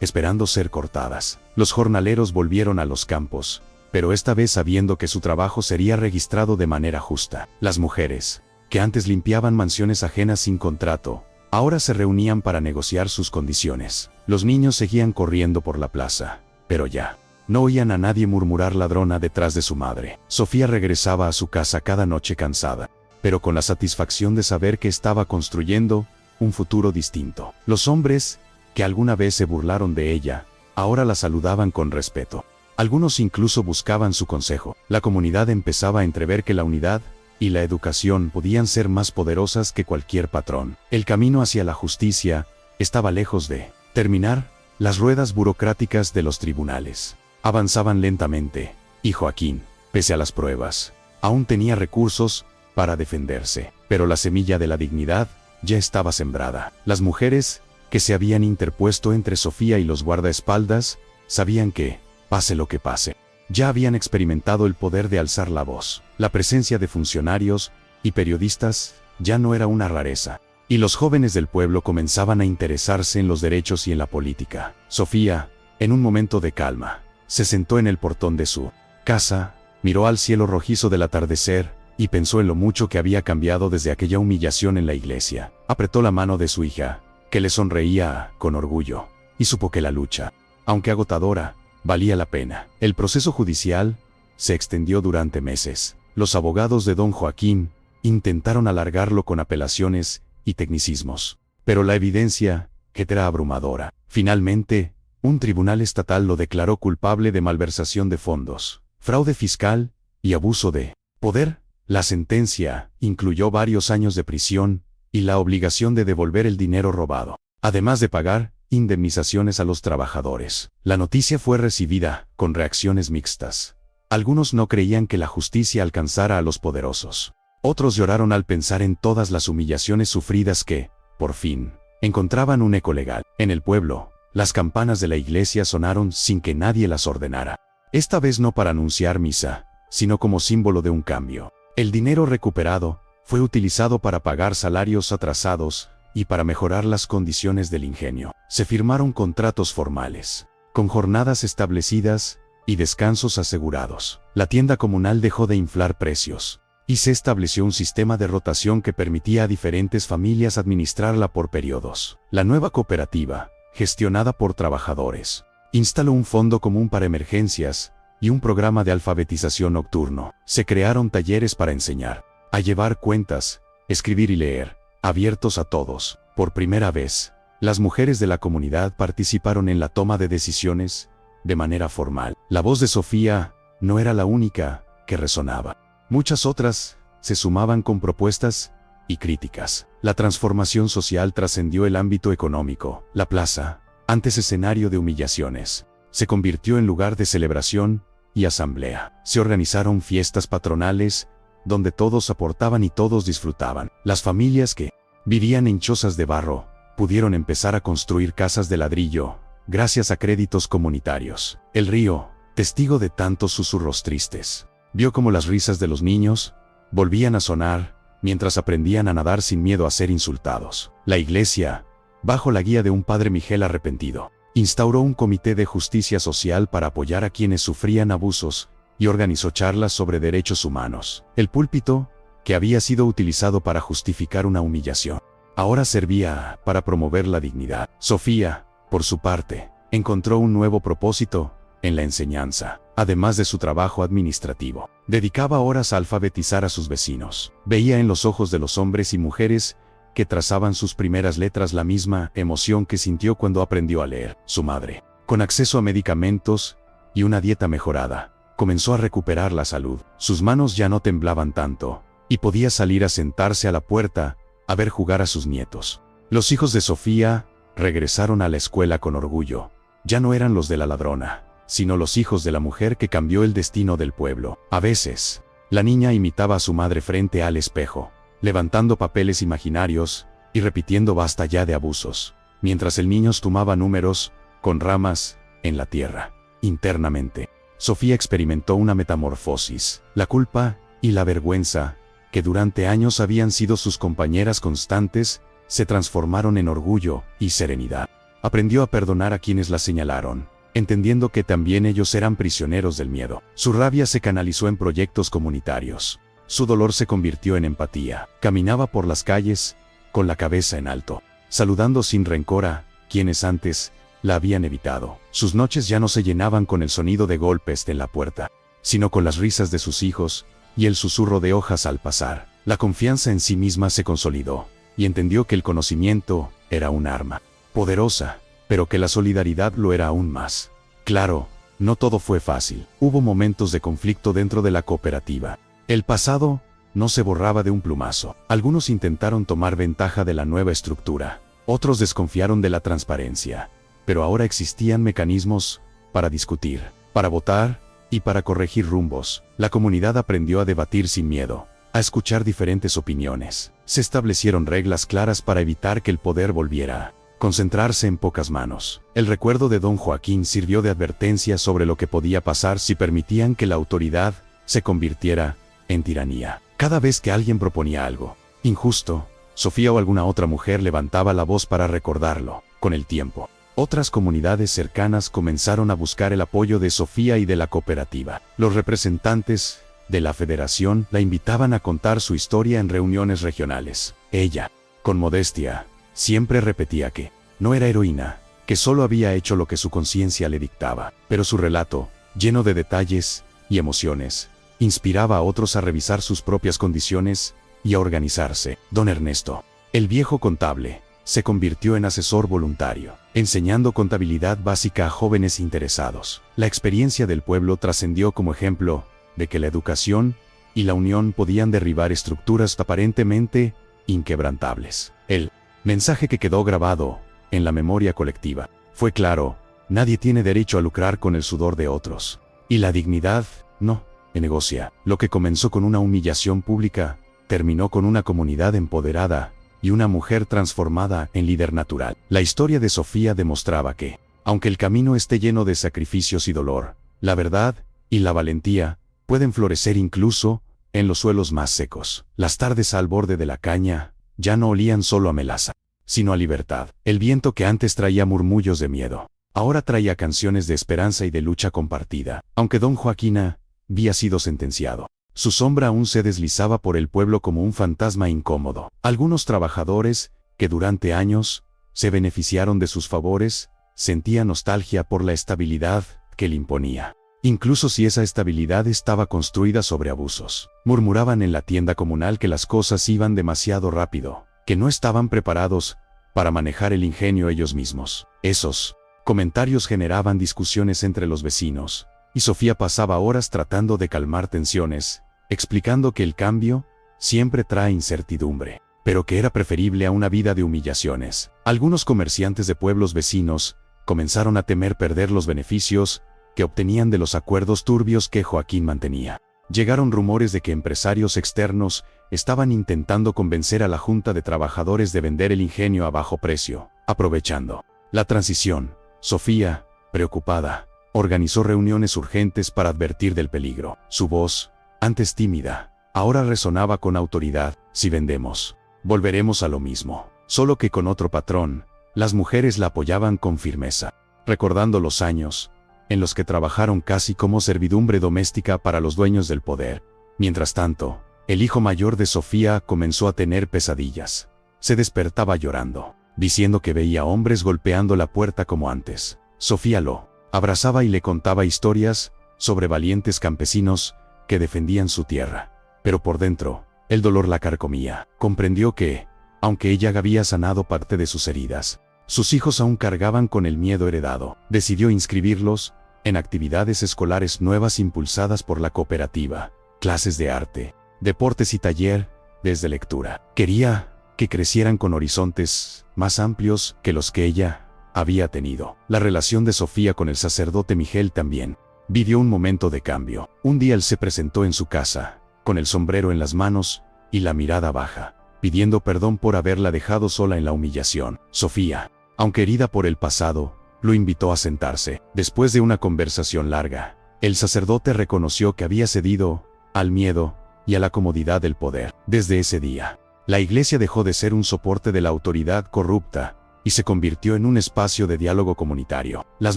A: esperando ser cortadas. Los jornaleros volvieron a los campos, pero esta vez sabiendo que su trabajo sería registrado de manera justa. Las mujeres, que antes limpiaban mansiones ajenas sin contrato, ahora se reunían para negociar sus condiciones. Los niños seguían corriendo por la plaza, pero ya no oían a nadie murmurar ladrona detrás de su madre. Sofía regresaba a su casa cada noche cansada, pero con la satisfacción de saber que estaba construyendo un futuro distinto. Los hombres, que alguna vez se burlaron de ella, ahora la saludaban con respeto. Algunos incluso buscaban su consejo. La comunidad empezaba a entrever que la unidad y la educación podían ser más poderosas que cualquier patrón. El camino hacia la justicia estaba lejos de terminar. Las ruedas burocráticas de los tribunales avanzaban lentamente, y Joaquín, pese a las pruebas, aún tenía recursos para defenderse. Pero la semilla de la dignidad ya estaba sembrada. Las mujeres que se habían interpuesto entre Sofía y los guardaespaldas sabían que, pase lo que pase, ya habían experimentado el poder de alzar la voz. La presencia de funcionarios y periodistas ya no era una rareza, y los jóvenes del pueblo comenzaban a interesarse en los derechos y en la política. Sofía, en un momento de calma, se sentó en el portón de su casa, miró al cielo rojizo del atardecer y pensó en lo mucho que había cambiado desde aquella humillación en la iglesia. Apretó la mano de su hija, que le sonreía con orgullo, y supo que la lucha, aunque agotadora, valía la pena. El proceso judicial se extendió durante meses. Los abogados de don Joaquín intentaron alargarlo con apelaciones y tecnicismos, pero la evidencia era abrumadora. Finalmente, un tribunal estatal lo declaró culpable de malversación de fondos, fraude fiscal y abuso de poder. La sentencia incluyó varios años de prisión y la obligación de devolver el dinero robado, además de pagar indemnizaciones a los trabajadores. La noticia fue recibida con reacciones mixtas. Algunos no creían que la justicia alcanzara a los poderosos. Otros lloraron al pensar en todas las humillaciones sufridas que, por fin, encontraban un eco legal. En el pueblo, las campanas de la iglesia sonaron sin que nadie las ordenara. Esta vez no para anunciar misa, sino como símbolo de un cambio. El dinero recuperado fue utilizado para pagar salarios atrasados y para mejorar las condiciones del ingenio. Se firmaron contratos formales, con jornadas establecidas y descansos asegurados. La tienda comunal dejó de inflar precios, y se estableció un sistema de rotación que permitía a diferentes familias administrarla por periodos. La nueva cooperativa, gestionada por trabajadores, instaló un fondo común para emergencias y un programa de alfabetización nocturno. Se crearon talleres para enseñar a llevar cuentas, escribir y leer, abiertos a todos. Por primera vez, las mujeres de la comunidad participaron en la toma de decisiones de manera formal. La voz de Sofía no era la única que resonaba. Muchas otras se sumaban con propuestas y críticas. La transformación social trascendió el ámbito económico. La plaza, antes escenario de humillaciones, se convirtió en lugar de celebración y asamblea. Se organizaron fiestas patronales, donde todos aportaban y todos disfrutaban. Las familias que vivían en chozas de barro, pudieron empezar a construir casas de ladrillo, gracias a créditos comunitarios. El río, testigo de tantos susurros tristes, vio como las risas de los niños volvían a sonar, mientras aprendían a nadar sin miedo a ser insultados. La iglesia, bajo la guía de un padre Miguel arrepentido, instauró un comité de justicia social para apoyar a quienes sufrían abusos y organizó charlas sobre derechos humanos. El púlpito, que había sido utilizado para justificar una humillación, ahora servía para promover la dignidad. Sofía, por su parte, encontró un nuevo propósito en la enseñanza. Además de su trabajo administrativo, dedicaba horas a alfabetizar a sus vecinos. Veía en los ojos de los hombres y mujeres que trazaban sus primeras letras la misma emoción que sintió cuando aprendió a leer. Su madre, con acceso a medicamentos y una dieta mejorada, comenzó a recuperar la salud. Sus manos ya no temblaban tanto, y podía salir a sentarse a la puerta a ver jugar a sus nietos. Los hijos de Sofía regresaron a la escuela con orgullo. Ya no eran los de la ladrona, sino los hijos de la mujer que cambió el destino del pueblo. A veces, la niña imitaba a su madre frente al espejo, levantando papeles imaginarios y repitiendo basta ya de abusos, mientras el niño tomaba números con ramas en la tierra. Internamente, Sofía experimentó una metamorfosis. La culpa y la vergüenza, que durante años habían sido sus compañeras constantes, se transformaron en orgullo y serenidad. Aprendió a perdonar a quienes la señalaron, entendiendo que también ellos eran prisioneros del miedo. Su rabia se canalizó en proyectos comunitarios. Su dolor se convirtió en empatía. Caminaba por las calles, con la cabeza en alto, saludando sin rencor a quienes antes la habían evitado. Sus noches ya no se llenaban con el sonido de golpes en la puerta, sino con las risas de sus hijos y el susurro de hojas al pasar. La confianza en sí misma se consolidó, y entendió que el conocimiento era un arma poderosa, pero que la solidaridad lo era aún más. Claro, no todo fue fácil. Hubo momentos de conflicto dentro de la cooperativa. El pasado no se borraba de un plumazo. Algunos intentaron tomar ventaja de la nueva estructura, otros desconfiaron de la transparencia, pero ahora existían mecanismos para discutir, para votar y para corregir rumbos. La comunidad aprendió a debatir sin miedo, a escuchar diferentes opiniones. Se establecieron reglas claras para evitar que el poder volviera a concentrarse en pocas manos. El recuerdo de don Joaquín sirvió de advertencia sobre lo que podía pasar si permitían que la autoridad se convirtiera en tiranía. Cada vez que alguien proponía algo injusto, Sofía o alguna otra mujer levantaba la voz para recordarlo. Con el tiempo, otras comunidades cercanas comenzaron a buscar el apoyo de Sofía y de la cooperativa. Los representantes de la federación la invitaban a contar su historia en reuniones regionales. Ella, con modestia, siempre repetía que no era heroína, que solo había hecho lo que su conciencia le dictaba. Pero su relato, lleno de detalles y emociones, inspiraba a otros a revisar sus propias condiciones y a organizarse. Don Ernesto, el viejo contable, se convirtió en asesor voluntario, enseñando contabilidad básica a jóvenes interesados. La experiencia del pueblo trascendió como ejemplo de que la educación y la unión podían derribar estructuras aparentemente inquebrantables. El mensaje que quedó grabado en la memoria colectiva fue claro: nadie tiene derecho a lucrar con el sudor de otros. Y la dignidad no se negocia. Lo que comenzó con una humillación pública, terminó con una comunidad empoderada y una mujer transformada en líder natural. La historia de Sofía demostraba que, aunque el camino esté lleno de sacrificios y dolor, la verdad y la valentía pueden florecer incluso en los suelos más secos. Las tardes al borde de la caña ya no olían solo a melaza, sino a libertad. El viento que antes traía murmullos de miedo, ahora traía canciones de esperanza y de lucha compartida. Aunque don Joaquín había sido sentenciado, su sombra aún se deslizaba por el pueblo como un fantasma incómodo. Algunos trabajadores, que durante años se beneficiaron de sus favores, sentían nostalgia por la estabilidad que le imponía, incluso si esa estabilidad estaba construida sobre abusos. Murmuraban en la tienda comunal que las cosas iban demasiado rápido, que no estaban preparados para manejar el ingenio ellos mismos. Esos comentarios generaban discusiones entre los vecinos, y Sofía pasaba horas tratando de calmar tensiones, explicando que el cambio siempre trae incertidumbre, pero que era preferible a una vida de humillaciones. Algunos comerciantes de pueblos vecinos comenzaron a temer perder los beneficios que obtenían de los acuerdos turbios que Joaquín mantenía. Llegaron rumores de que empresarios externos estaban intentando convencer a la Junta de Trabajadores de vender el ingenio a bajo precio. Aprovechando la transición, Sofía, preocupada, organizó reuniones urgentes para advertir del peligro. Su voz, antes tímida, ahora resonaba con autoridad. Si vendemos, volveremos a lo mismo, solo que con otro patrón. Las mujeres la apoyaban con firmeza, recordando los años en los que trabajaron casi como servidumbre doméstica para los dueños del poder. Mientras tanto, el hijo mayor de Sofía comenzó a tener pesadillas. Se despertaba llorando, diciendo que veía hombres golpeando la puerta como antes. Sofía lo abrazaba y le contaba historias sobre valientes campesinos que defendían su tierra. Pero por dentro, el dolor la carcomía. Comprendió que, aunque ella había sanado parte de sus heridas, sus hijos aún cargaban con el miedo heredado. Decidió inscribirlos en actividades escolares nuevas impulsadas por la cooperativa, clases de arte, deportes y taller de lectura. Quería que crecieran con horizontes más amplios que los que ella había tenido. La relación de Sofía con el sacerdote Miguel también vivió un momento de cambio. Un día él se presentó en su casa, con el sombrero en las manos y la mirada baja, pidiendo perdón por haberla dejado sola en la humillación. Sofía, aunque herida por el pasado, lo invitó a sentarse. Después de una conversación larga, el sacerdote reconoció que había cedido al miedo y a la comodidad del poder. Desde ese día, la iglesia dejó de ser un soporte de la autoridad corrupta y se convirtió en un espacio de diálogo comunitario. Las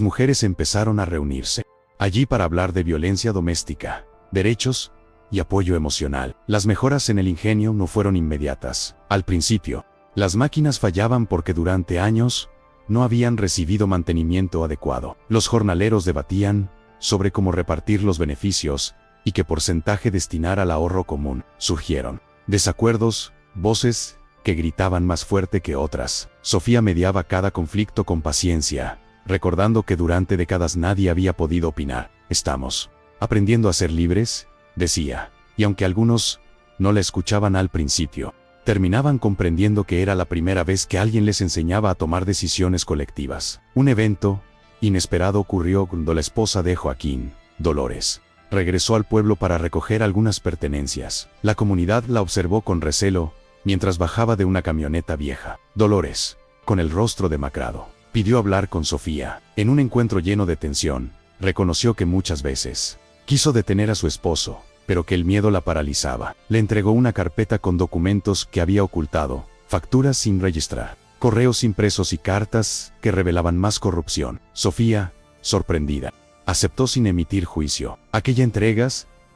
A: mujeres empezaron a reunirse allí para hablar de violencia doméstica, derechos y apoyo emocional. Las mejoras en el ingenio no fueron inmediatas. Al principio, las máquinas fallaban porque durante años no habían recibido mantenimiento adecuado. Los jornaleros debatían sobre cómo repartir los beneficios y qué porcentaje destinar al ahorro común. Surgieron desacuerdos, voces que gritaban más fuerte que otras. Sofía mediaba cada conflicto con paciencia, recordando que durante décadas nadie había podido opinar. Estamos aprendiendo a ser libres, decía, y aunque algunos no la escuchaban al principio, terminaban comprendiendo que era la primera vez que alguien les enseñaba a tomar decisiones colectivas. Un evento inesperado ocurrió cuando la esposa de Joaquín, Dolores, regresó al pueblo para recoger algunas pertenencias. La comunidad la observó con recelo mientras bajaba de una camioneta vieja. Dolores, con el rostro demacrado, pidió hablar con Sofía. En un encuentro lleno de tensión, reconoció que muchas veces quiso detener a su esposo, pero que el miedo la paralizaba. Le entregó una carpeta con documentos que había ocultado, facturas sin registrar, correos impresos y cartas que revelaban más corrupción. Sofía, sorprendida, aceptó sin emitir juicio. Aquella entrega,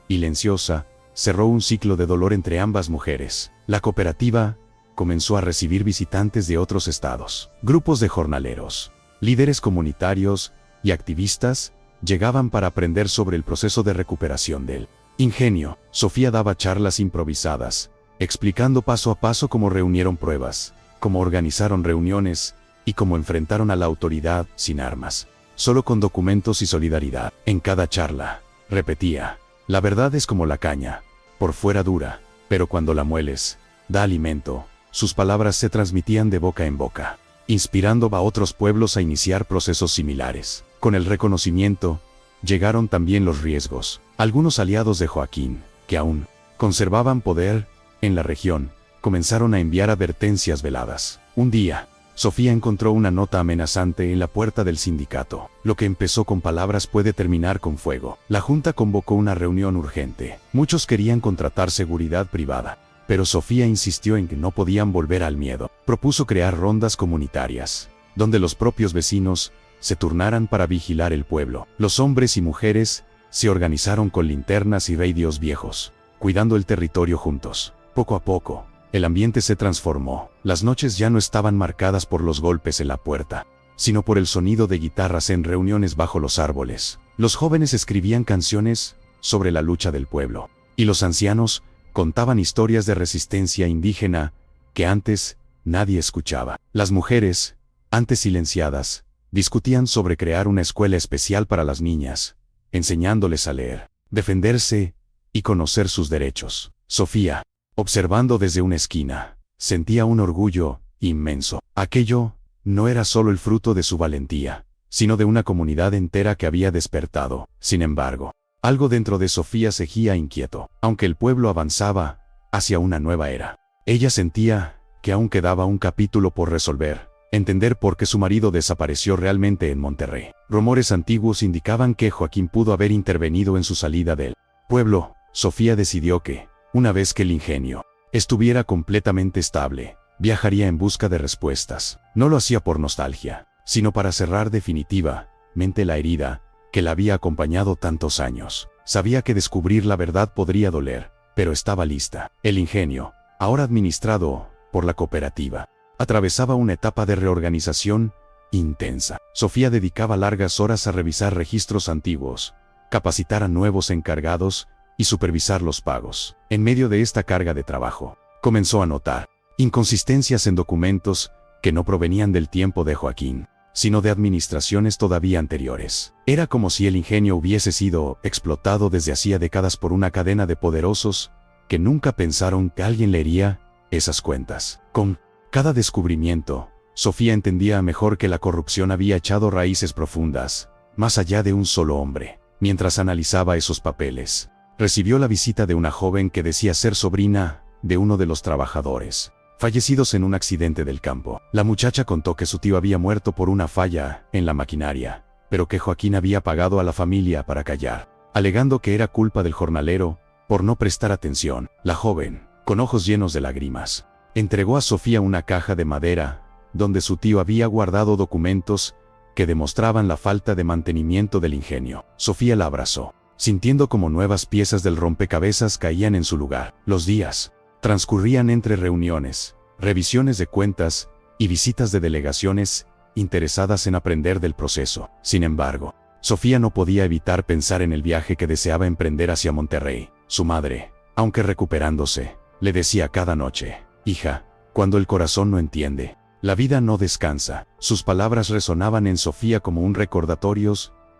A: silenciosa, cerró un ciclo de dolor entre ambas mujeres. La cooperativa comenzó a recibir visitantes de otros estados. Grupos de jornaleros, líderes comunitarios y activistas llegaban para aprender sobre el proceso de recuperación del ingenio. Sofía daba charlas improvisadas, explicando paso a paso cómo reunieron pruebas, cómo organizaron reuniones y cómo enfrentaron a la autoridad sin armas, solo con documentos y solidaridad. En cada charla, repetía, la verdad es como la caña, por fuera dura, pero cuando la mueles, da alimento. Sus palabras se transmitían de boca en boca, inspirando a otros pueblos a iniciar procesos similares. Con el reconocimiento, llegaron también los riesgos. Algunos aliados de Joaquín, que aún conservaban poder en la región, comenzaron a enviar advertencias veladas. Un día, Sofía encontró una nota amenazante en la puerta del sindicato. Lo que empezó con palabras puede terminar con fuego. La junta convocó una reunión urgente. Muchos querían contratar seguridad privada, pero Sofía insistió en que no podían volver al miedo. Propuso crear rondas comunitarias, donde los propios vecinos se turnaran para vigilar el pueblo. Los hombres y mujeres se organizaron con linternas y radios viejos, cuidando el territorio juntos. Poco a poco, el ambiente se transformó. Las noches ya no estaban marcadas por los golpes en la puerta, sino por el sonido de guitarras en reuniones bajo los árboles. Los jóvenes escribían canciones sobre la lucha del pueblo, y los ancianos contaban historias de resistencia indígena que antes nadie escuchaba. Las mujeres, antes silenciadas, discutían sobre crear una escuela especial para las niñas, enseñándoles a leer, defenderse y conocer sus derechos. Sofía, observando desde una esquina, Sentía un orgullo inmenso. Aquello no era solo el fruto de su valentía, sino de una comunidad entera que había despertado. Sin embargo, algo dentro de Sofía seguía inquieto. Aunque el pueblo avanzaba hacia una nueva era, ella sentía que aún quedaba un capítulo por resolver. Entender por qué su marido desapareció realmente en Monterrey. Rumores antiguos indicaban que Joaquín pudo haber intervenido en su salida del pueblo. Sofía decidió que, una vez que el ingenio estuviera completamente estable, viajaría en busca de respuestas. No lo hacía por nostalgia, sino para cerrar definitivamente la herida que la había acompañado tantos años. Sabía que descubrir la verdad podría doler, pero estaba lista. El ingenio, ahora administrado por la cooperativa, atravesaba una etapa de reorganización intensa. Sofía dedicaba largas horas a revisar registros antiguos, capacitar a nuevos encargados y supervisar los pagos. En medio de esta carga de trabajo, comenzó a notar inconsistencias en documentos que no provenían del tiempo de Joaquín, sino de administraciones todavía anteriores. Era como si el ingenio hubiese sido explotado desde hacía décadas por una cadena de poderosos que nunca pensaron que alguien leería esas cuentas. Con cada descubrimiento, Sofía entendía mejor que la corrupción había echado raíces profundas, más allá de un solo hombre. Mientras analizaba esos papeles, recibió la visita de una joven que decía ser sobrina de uno de los trabajadores fallecidos en un accidente del campo. La muchacha contó que su tío había muerto por una falla en la maquinaria, pero que Joaquín había pagado a la familia para callar, alegando que era culpa del jornalero por no prestar atención. La joven, con ojos llenos de lágrimas, entregó a Sofía una caja de madera, donde su tío había guardado documentos que demostraban la falta de mantenimiento del ingenio. Sofía la abrazó, sintiendo como nuevas piezas del rompecabezas caían en su lugar. Los días transcurrían entre reuniones, revisiones de cuentas y visitas de delegaciones interesadas en aprender del proceso. Sin embargo, Sofía no podía evitar pensar en el viaje que deseaba emprender hacia Monterrey. Su madre, aunque recuperándose, le decía cada noche: «Hija, cuando el corazón no entiende, la vida no descansa». Sus palabras resonaban en Sofía como un recordatorio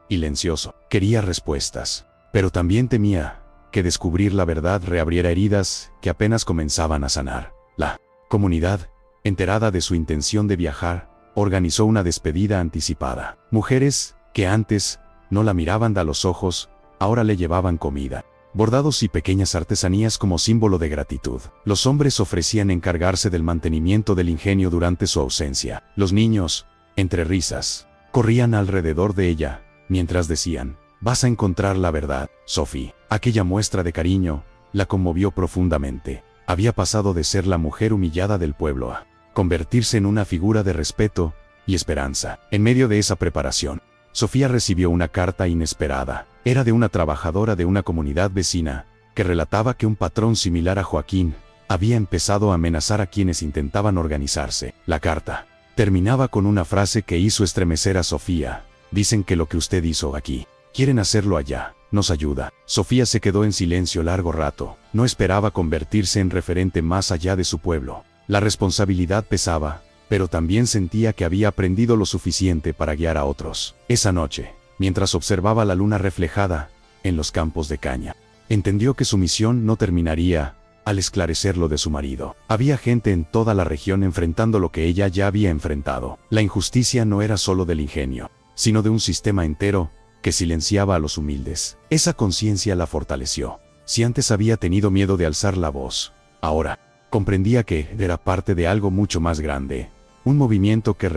A: silencioso. Quería respuestas, pero también temía que descubrir la verdad reabriera heridas que apenas comenzaban a sanar. La comunidad, enterada de su intención de viajar, organizó una despedida anticipada. Mujeres que antes no la miraban a los ojos, ahora le llevaban comida, bordados y pequeñas artesanías como símbolo de gratitud. Los hombres ofrecían encargarse del mantenimiento del ingenio durante su ausencia. Los niños, entre risas, corrían alrededor de ella, mientras decían: «Vas a encontrar la verdad, Sophie». Aquella muestra de cariño la conmovió profundamente. Había pasado de ser la mujer humillada del pueblo a convertirse en una figura de respeto y esperanza. En medio de esa preparación, Sofía recibió una carta inesperada. Era de una trabajadora de una comunidad vecina, que relataba que un patrón similar a Joaquín había empezado a amenazar a quienes intentaban organizarse. La carta terminaba con una frase que hizo estremecer a Sofía: «Dicen que lo que usted hizo aquí, quieren hacerlo allá. Nos ayuda». Sofía se quedó en silencio largo rato. No esperaba convertirse en referente más allá de su pueblo. La responsabilidad pesaba, pero también sentía que había aprendido lo suficiente para guiar a otros. Esa noche, mientras observaba la luna reflejada en los campos de caña, entendió que su misión no terminaría al esclarecer lo de su marido. Había gente en toda la región enfrentando lo que ella ya había enfrentado. La injusticia no era solo del ingenio, sino de un sistema entero que silenciaba a los humildes. Esa conciencia la fortaleció. Si antes había tenido miedo de alzar la voz, ahora comprendía que era parte de algo mucho más grande, un movimiento que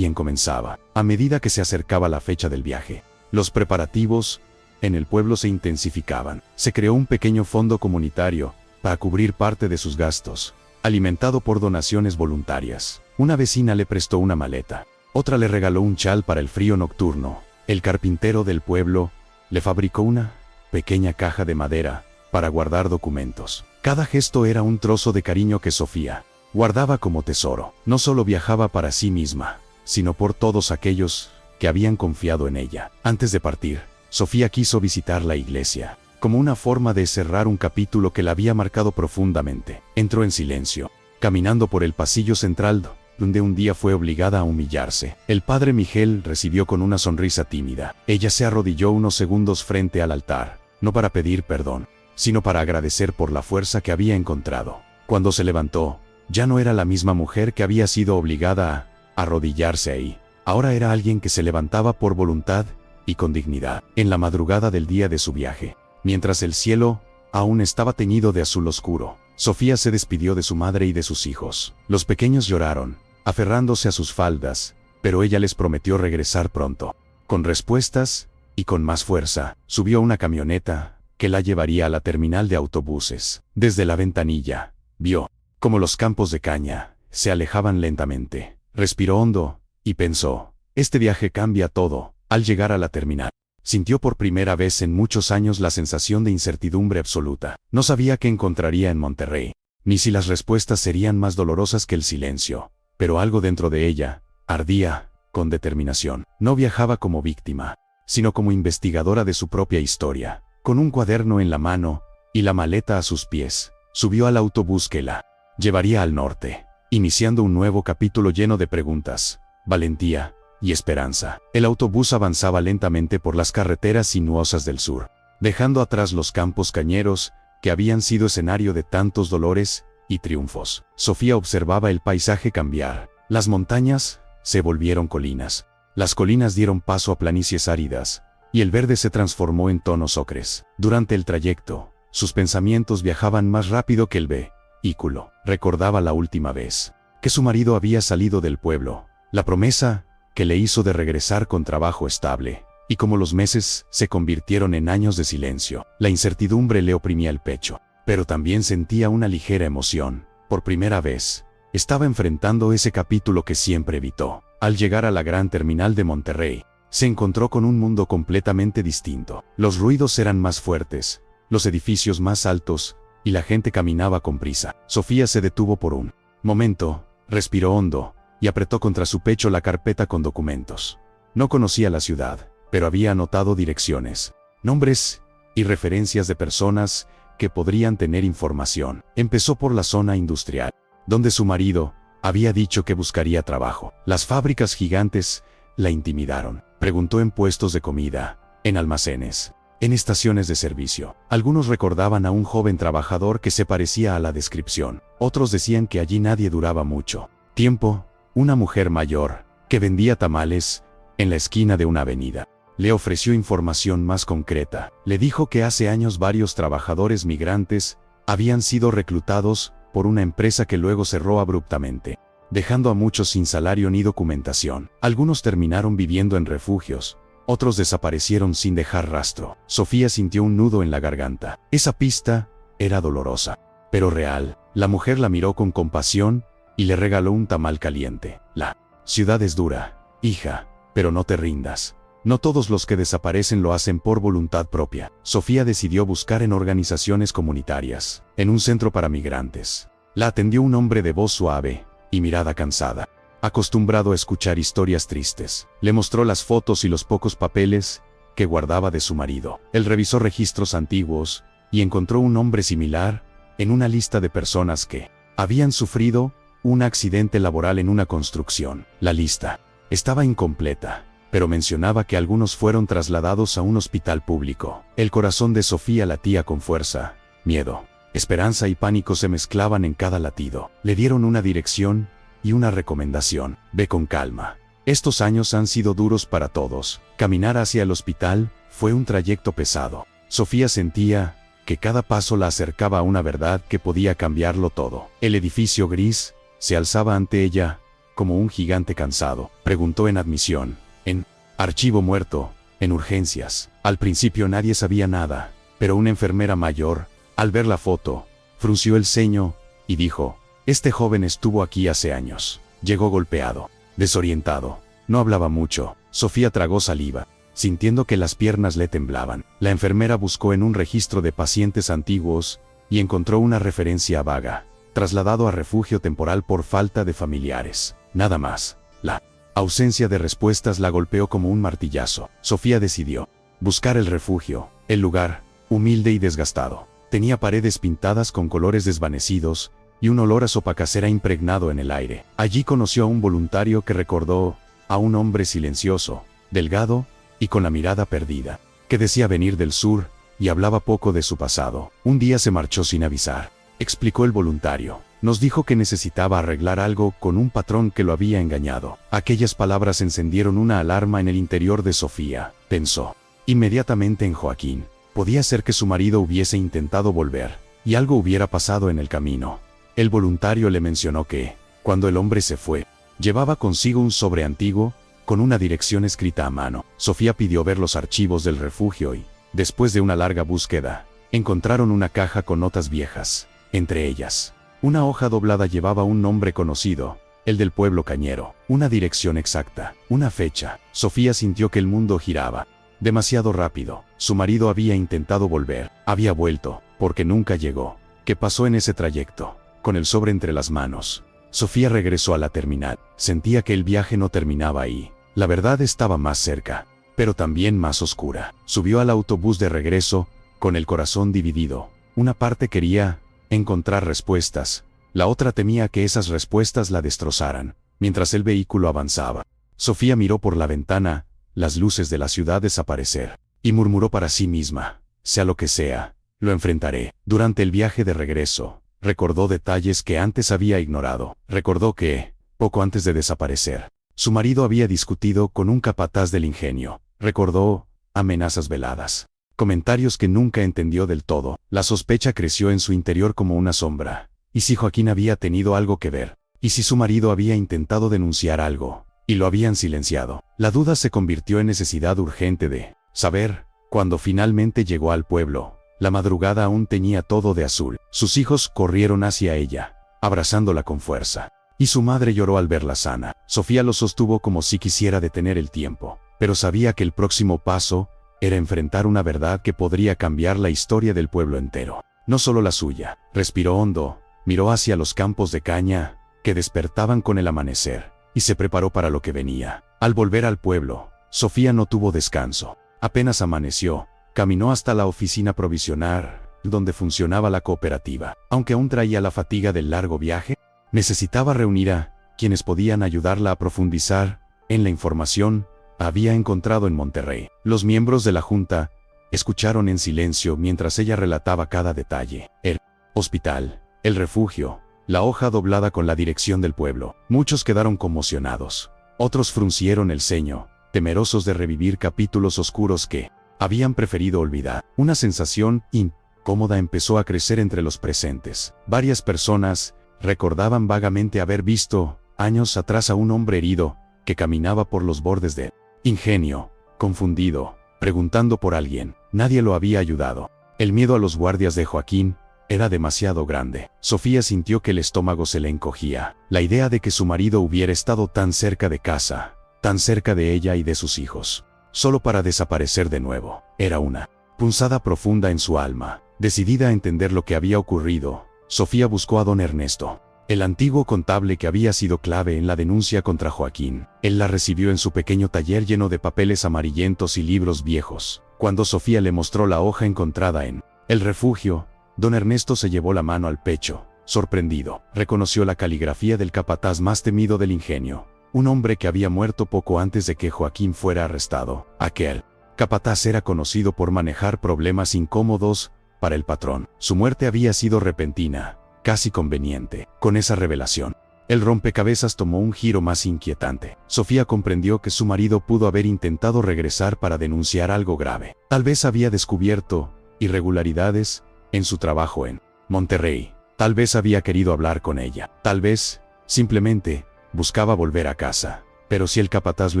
A: comenzaba. A medida que se acercaba la fecha del viaje, los preparativos en el pueblo se intensificaban. Se creó un pequeño fondo comunitario para cubrir parte de sus gastos, alimentado por donaciones voluntarias. Una vecina le prestó una maleta, otra le regaló un chal para el frío nocturno. El carpintero del pueblo le fabricó una pequeña caja de madera para guardar documentos. Cada gesto era un trozo de cariño que Sofía guardaba como tesoro. No solo viajaba para sí misma, sino por todos aquellos que habían confiado en ella. Antes de partir, Sofía quiso visitar la iglesia, como una forma de cerrar un capítulo que la había marcado profundamente. Entró en silencio, caminando por el pasillo central, donde un día fue obligada a humillarse. El padre Miguel recibió con una sonrisa tímida. Ella se arrodilló unos segundos frente al altar, no para pedir perdón, sino para agradecer por la fuerza que había encontrado. Cuando se levantó, Ya no era la misma mujer que había sido obligada a arrodillarse ahí. Ahora era alguien que se levantaba por voluntad y con dignidad. En la madrugada del día de su viaje, mientras el cielo aún estaba teñido de azul oscuro, Sofía se despidió de su madre y de sus hijos. Los pequeños lloraron, aferrándose a sus faldas, pero ella les prometió regresar pronto. Con respuestas y con más fuerza, subió a una camioneta que la llevaría a la terminal de autobuses. Desde la ventanilla, vio cómo los campos de caña se alejaban lentamente. Respiró hondo y pensó, este viaje cambia todo. Al llegar a la terminal, sintió por primera vez en muchos años la sensación de incertidumbre absoluta. No sabía qué encontraría en Monterrey, ni si las respuestas serían más dolorosas que el silencio, pero algo dentro de ella ardía con determinación. No viajaba como víctima, sino como investigadora de su propia historia. Con un cuaderno en la mano y la maleta a sus pies, subió al autobús que la llevaría al norte, iniciando un nuevo capítulo lleno de preguntas, valentía y esperanza. El autobús avanzaba lentamente por las carreteras sinuosas del sur, dejando atrás los campos cañeros que habían sido escenario de tantos dolores y triunfos. Sofía observaba el paisaje cambiar. Las montañas se volvieron colinas, las colinas dieron paso a planicies áridas, y el verde se transformó en tonos ocres. Durante el trayecto, sus pensamientos viajaban más rápido que el vehículo. Recordaba la última vez que su marido había salido del pueblo, la promesa que le hizo de regresar con trabajo estable, y como los meses se convirtieron en años de silencio. La incertidumbre le oprimía el pecho, pero también sentía una ligera emoción. Por primera vez, estaba enfrentando ese capítulo que siempre evitó. Al llegar a la gran terminal de Monterrey, se encontró con un mundo completamente distinto. Los ruidos eran más fuertes, los edificios más altos, y la gente caminaba con prisa. Sofía se detuvo por un momento, respiró hondo, y apretó contra su pecho la carpeta con documentos. No conocía la ciudad, pero había anotado direcciones, nombres y referencias de personas que podrían tener información. Empezó por la zona industrial, donde su marido había dicho que buscaría trabajo. Las fábricas gigantes la intimidaron. Preguntó en puestos de comida, en almacenes, en estaciones de servicio. Algunos recordaban a un joven trabajador que se parecía a la descripción. Otros decían que allí nadie duraba mucho tiempo. Una mujer mayor, que vendía tamales en la esquina de una avenida, le ofreció información más concreta. Le dijo que hace años varios trabajadores migrantes habían sido reclutados por una empresa que luego cerró abruptamente, dejando a muchos sin salario ni documentación. Algunos terminaron viviendo en refugios, otros desaparecieron sin dejar rastro. Sofía sintió un nudo en la garganta. Esa pista era dolorosa, pero real. La mujer la miró con compasión y le regaló un tamal caliente. La ciudad es dura, hija, pero no te rindas. No todos los que desaparecen lo hacen por voluntad propia. Sofía decidió buscar en organizaciones comunitarias, en un centro para migrantes. La atendió un hombre de voz suave y mirada cansada, acostumbrado a escuchar historias tristes. Le mostró las fotos y los pocos papeles que guardaba de su marido. Él revisó registros antiguos y encontró un nombre similar en una lista de personas que habían sufrido un accidente laboral en una construcción. La lista estaba incompleta, pero mencionaba que algunos fueron trasladados a un hospital público. El corazón de Sofía latía con fuerza. Miedo, esperanza y pánico se mezclaban en cada latido. Le dieron una dirección y una recomendación. Ve con calma. Estos años han sido duros para todos. Caminar hacia el hospital fue un trayecto pesado. Sofía sentía que cada paso la acercaba a una verdad que podía cambiarlo todo. El edificio gris se alzaba ante ella como un gigante cansado. Preguntó en admisión, en archivo muerto, en urgencias. Al principio nadie sabía nada, pero una enfermera mayor, al ver la foto, frunció el ceño y dijo, este joven estuvo aquí hace años. Llegó golpeado, desorientado, no hablaba mucho. Sofía tragó saliva, sintiendo que las piernas le temblaban. La enfermera buscó en un registro de pacientes antiguos y encontró una referencia vaga. Trasladado a refugio temporal por falta de familiares. Nada más. La ausencia de respuestas la golpeó como un martillazo. Sofía decidió buscar el refugio. El lugar, humilde y desgastado, tenía paredes pintadas con colores desvanecidos y un olor a sopa casera impregnado en el aire. Allí conoció a un voluntario que recordó a un hombre silencioso, delgado y con la mirada perdida, que decía venir del sur y hablaba poco de su pasado. Un día se marchó sin avisar, explicó el voluntario. Nos dijo que necesitaba arreglar algo con un patrón que lo había engañado. Aquellas palabras encendieron una alarma en el interior de Sofía. Pensó inmediatamente en Joaquín. Podía ser que su marido hubiese intentado volver, y algo hubiera pasado en el camino. El voluntario le mencionó que, cuando el hombre se fue, llevaba consigo un sobre antiguo, con una dirección escrita a mano. Sofía pidió ver los archivos del refugio y, después de una larga búsqueda, encontraron una caja con notas viejas. Entre ellas, una hoja doblada llevaba un nombre conocido, el del pueblo cañero, una dirección exacta, una fecha. Sofía sintió que el mundo giraba demasiado rápido. Su marido había intentado volver, había vuelto, porque nunca llegó. ¿Qué pasó en ese trayecto? Con el sobre entre las manos, Sofía regresó a la terminal. Sentía que el viaje no terminaba ahí. La verdad estaba más cerca, pero también más oscura. Subió al autobús de regreso, con el corazón dividido. Una parte quería encontrar respuestas, la otra temía que esas respuestas la destrozaran. Mientras el vehículo avanzaba, Sofía miró por la ventana, las luces de la ciudad desaparecer, y murmuró para sí misma, sea lo que sea, lo enfrentaré. Durante el viaje de regreso, recordó detalles que antes había ignorado. Recordó que, poco antes de desaparecer, su marido había discutido con un capataz del ingenio. Recordó amenazas veladas, comentarios que nunca entendió del todo. La sospecha creció en su interior como una sombra. ¿Y si Joaquín había tenido algo que ver? ¿Y si su marido había intentado denunciar algo, y lo habían silenciado? La duda se convirtió en necesidad urgente de saber. Cuando finalmente llegó al pueblo, la madrugada aún teñía todo de azul. Sus hijos corrieron hacia ella, abrazándola con fuerza. Y su madre lloró al verla sana. Sofía lo sostuvo como si quisiera detener el tiempo, pero sabía que el próximo paso era enfrentar una verdad que podría cambiar la historia del pueblo entero, no solo la suya. Respiró hondo, miró hacia los campos de caña, que despertaban con el amanecer, y se preparó para lo que venía. Al volver al pueblo, Sofía no tuvo descanso. Apenas amaneció, caminó hasta la oficina provisional, donde funcionaba la cooperativa. Aunque aún traía la fatiga del largo viaje, necesitaba reunir a quienes podían ayudarla a profundizar en la información había encontrado en Monterrey. Los miembros de la junta escucharon en silencio mientras ella relataba cada detalle. El hospital, el refugio, la hoja doblada con la dirección del pueblo. Muchos quedaron conmocionados. Otros fruncieron el ceño, temerosos de revivir capítulos oscuros que habían preferido olvidar. Una sensación incómoda empezó a crecer entre los presentes. Varias personas recordaban vagamente haber visto, años atrás, a un hombre herido, que caminaba por los bordes del ingenio, confundido, preguntando por alguien. Nadie lo había ayudado. El miedo a los guardias de Joaquín era demasiado grande. Sofía sintió que el estómago se le encogía. La idea de que su marido hubiera estado tan cerca de casa, tan cerca de ella y de sus hijos, solo para desaparecer de nuevo, era una punzada profunda en su alma. Decidida a entender lo que había ocurrido, Sofía buscó a don Ernesto, el antiguo contable que había sido clave en la denuncia contra Joaquín. Él la recibió en su pequeño taller lleno de papeles amarillentos y libros viejos. Cuando Sofía le mostró la hoja encontrada en el refugio, don Ernesto se llevó la mano al pecho, sorprendido. Reconoció la caligrafía del capataz más temido del ingenio, un hombre que había muerto poco antes de que Joaquín fuera arrestado. Aquel capataz era conocido por manejar problemas incómodos para el patrón. Su muerte había sido repentina, casi conveniente. Con esa revelación, el rompecabezas tomó un giro más inquietante. Sofía comprendió que su marido pudo haber intentado regresar para denunciar algo grave. Tal vez había descubierto irregularidades en su trabajo en Monterrey. Tal vez había querido hablar con ella. Tal vez, simplemente, buscaba volver a casa. Pero si el capataz lo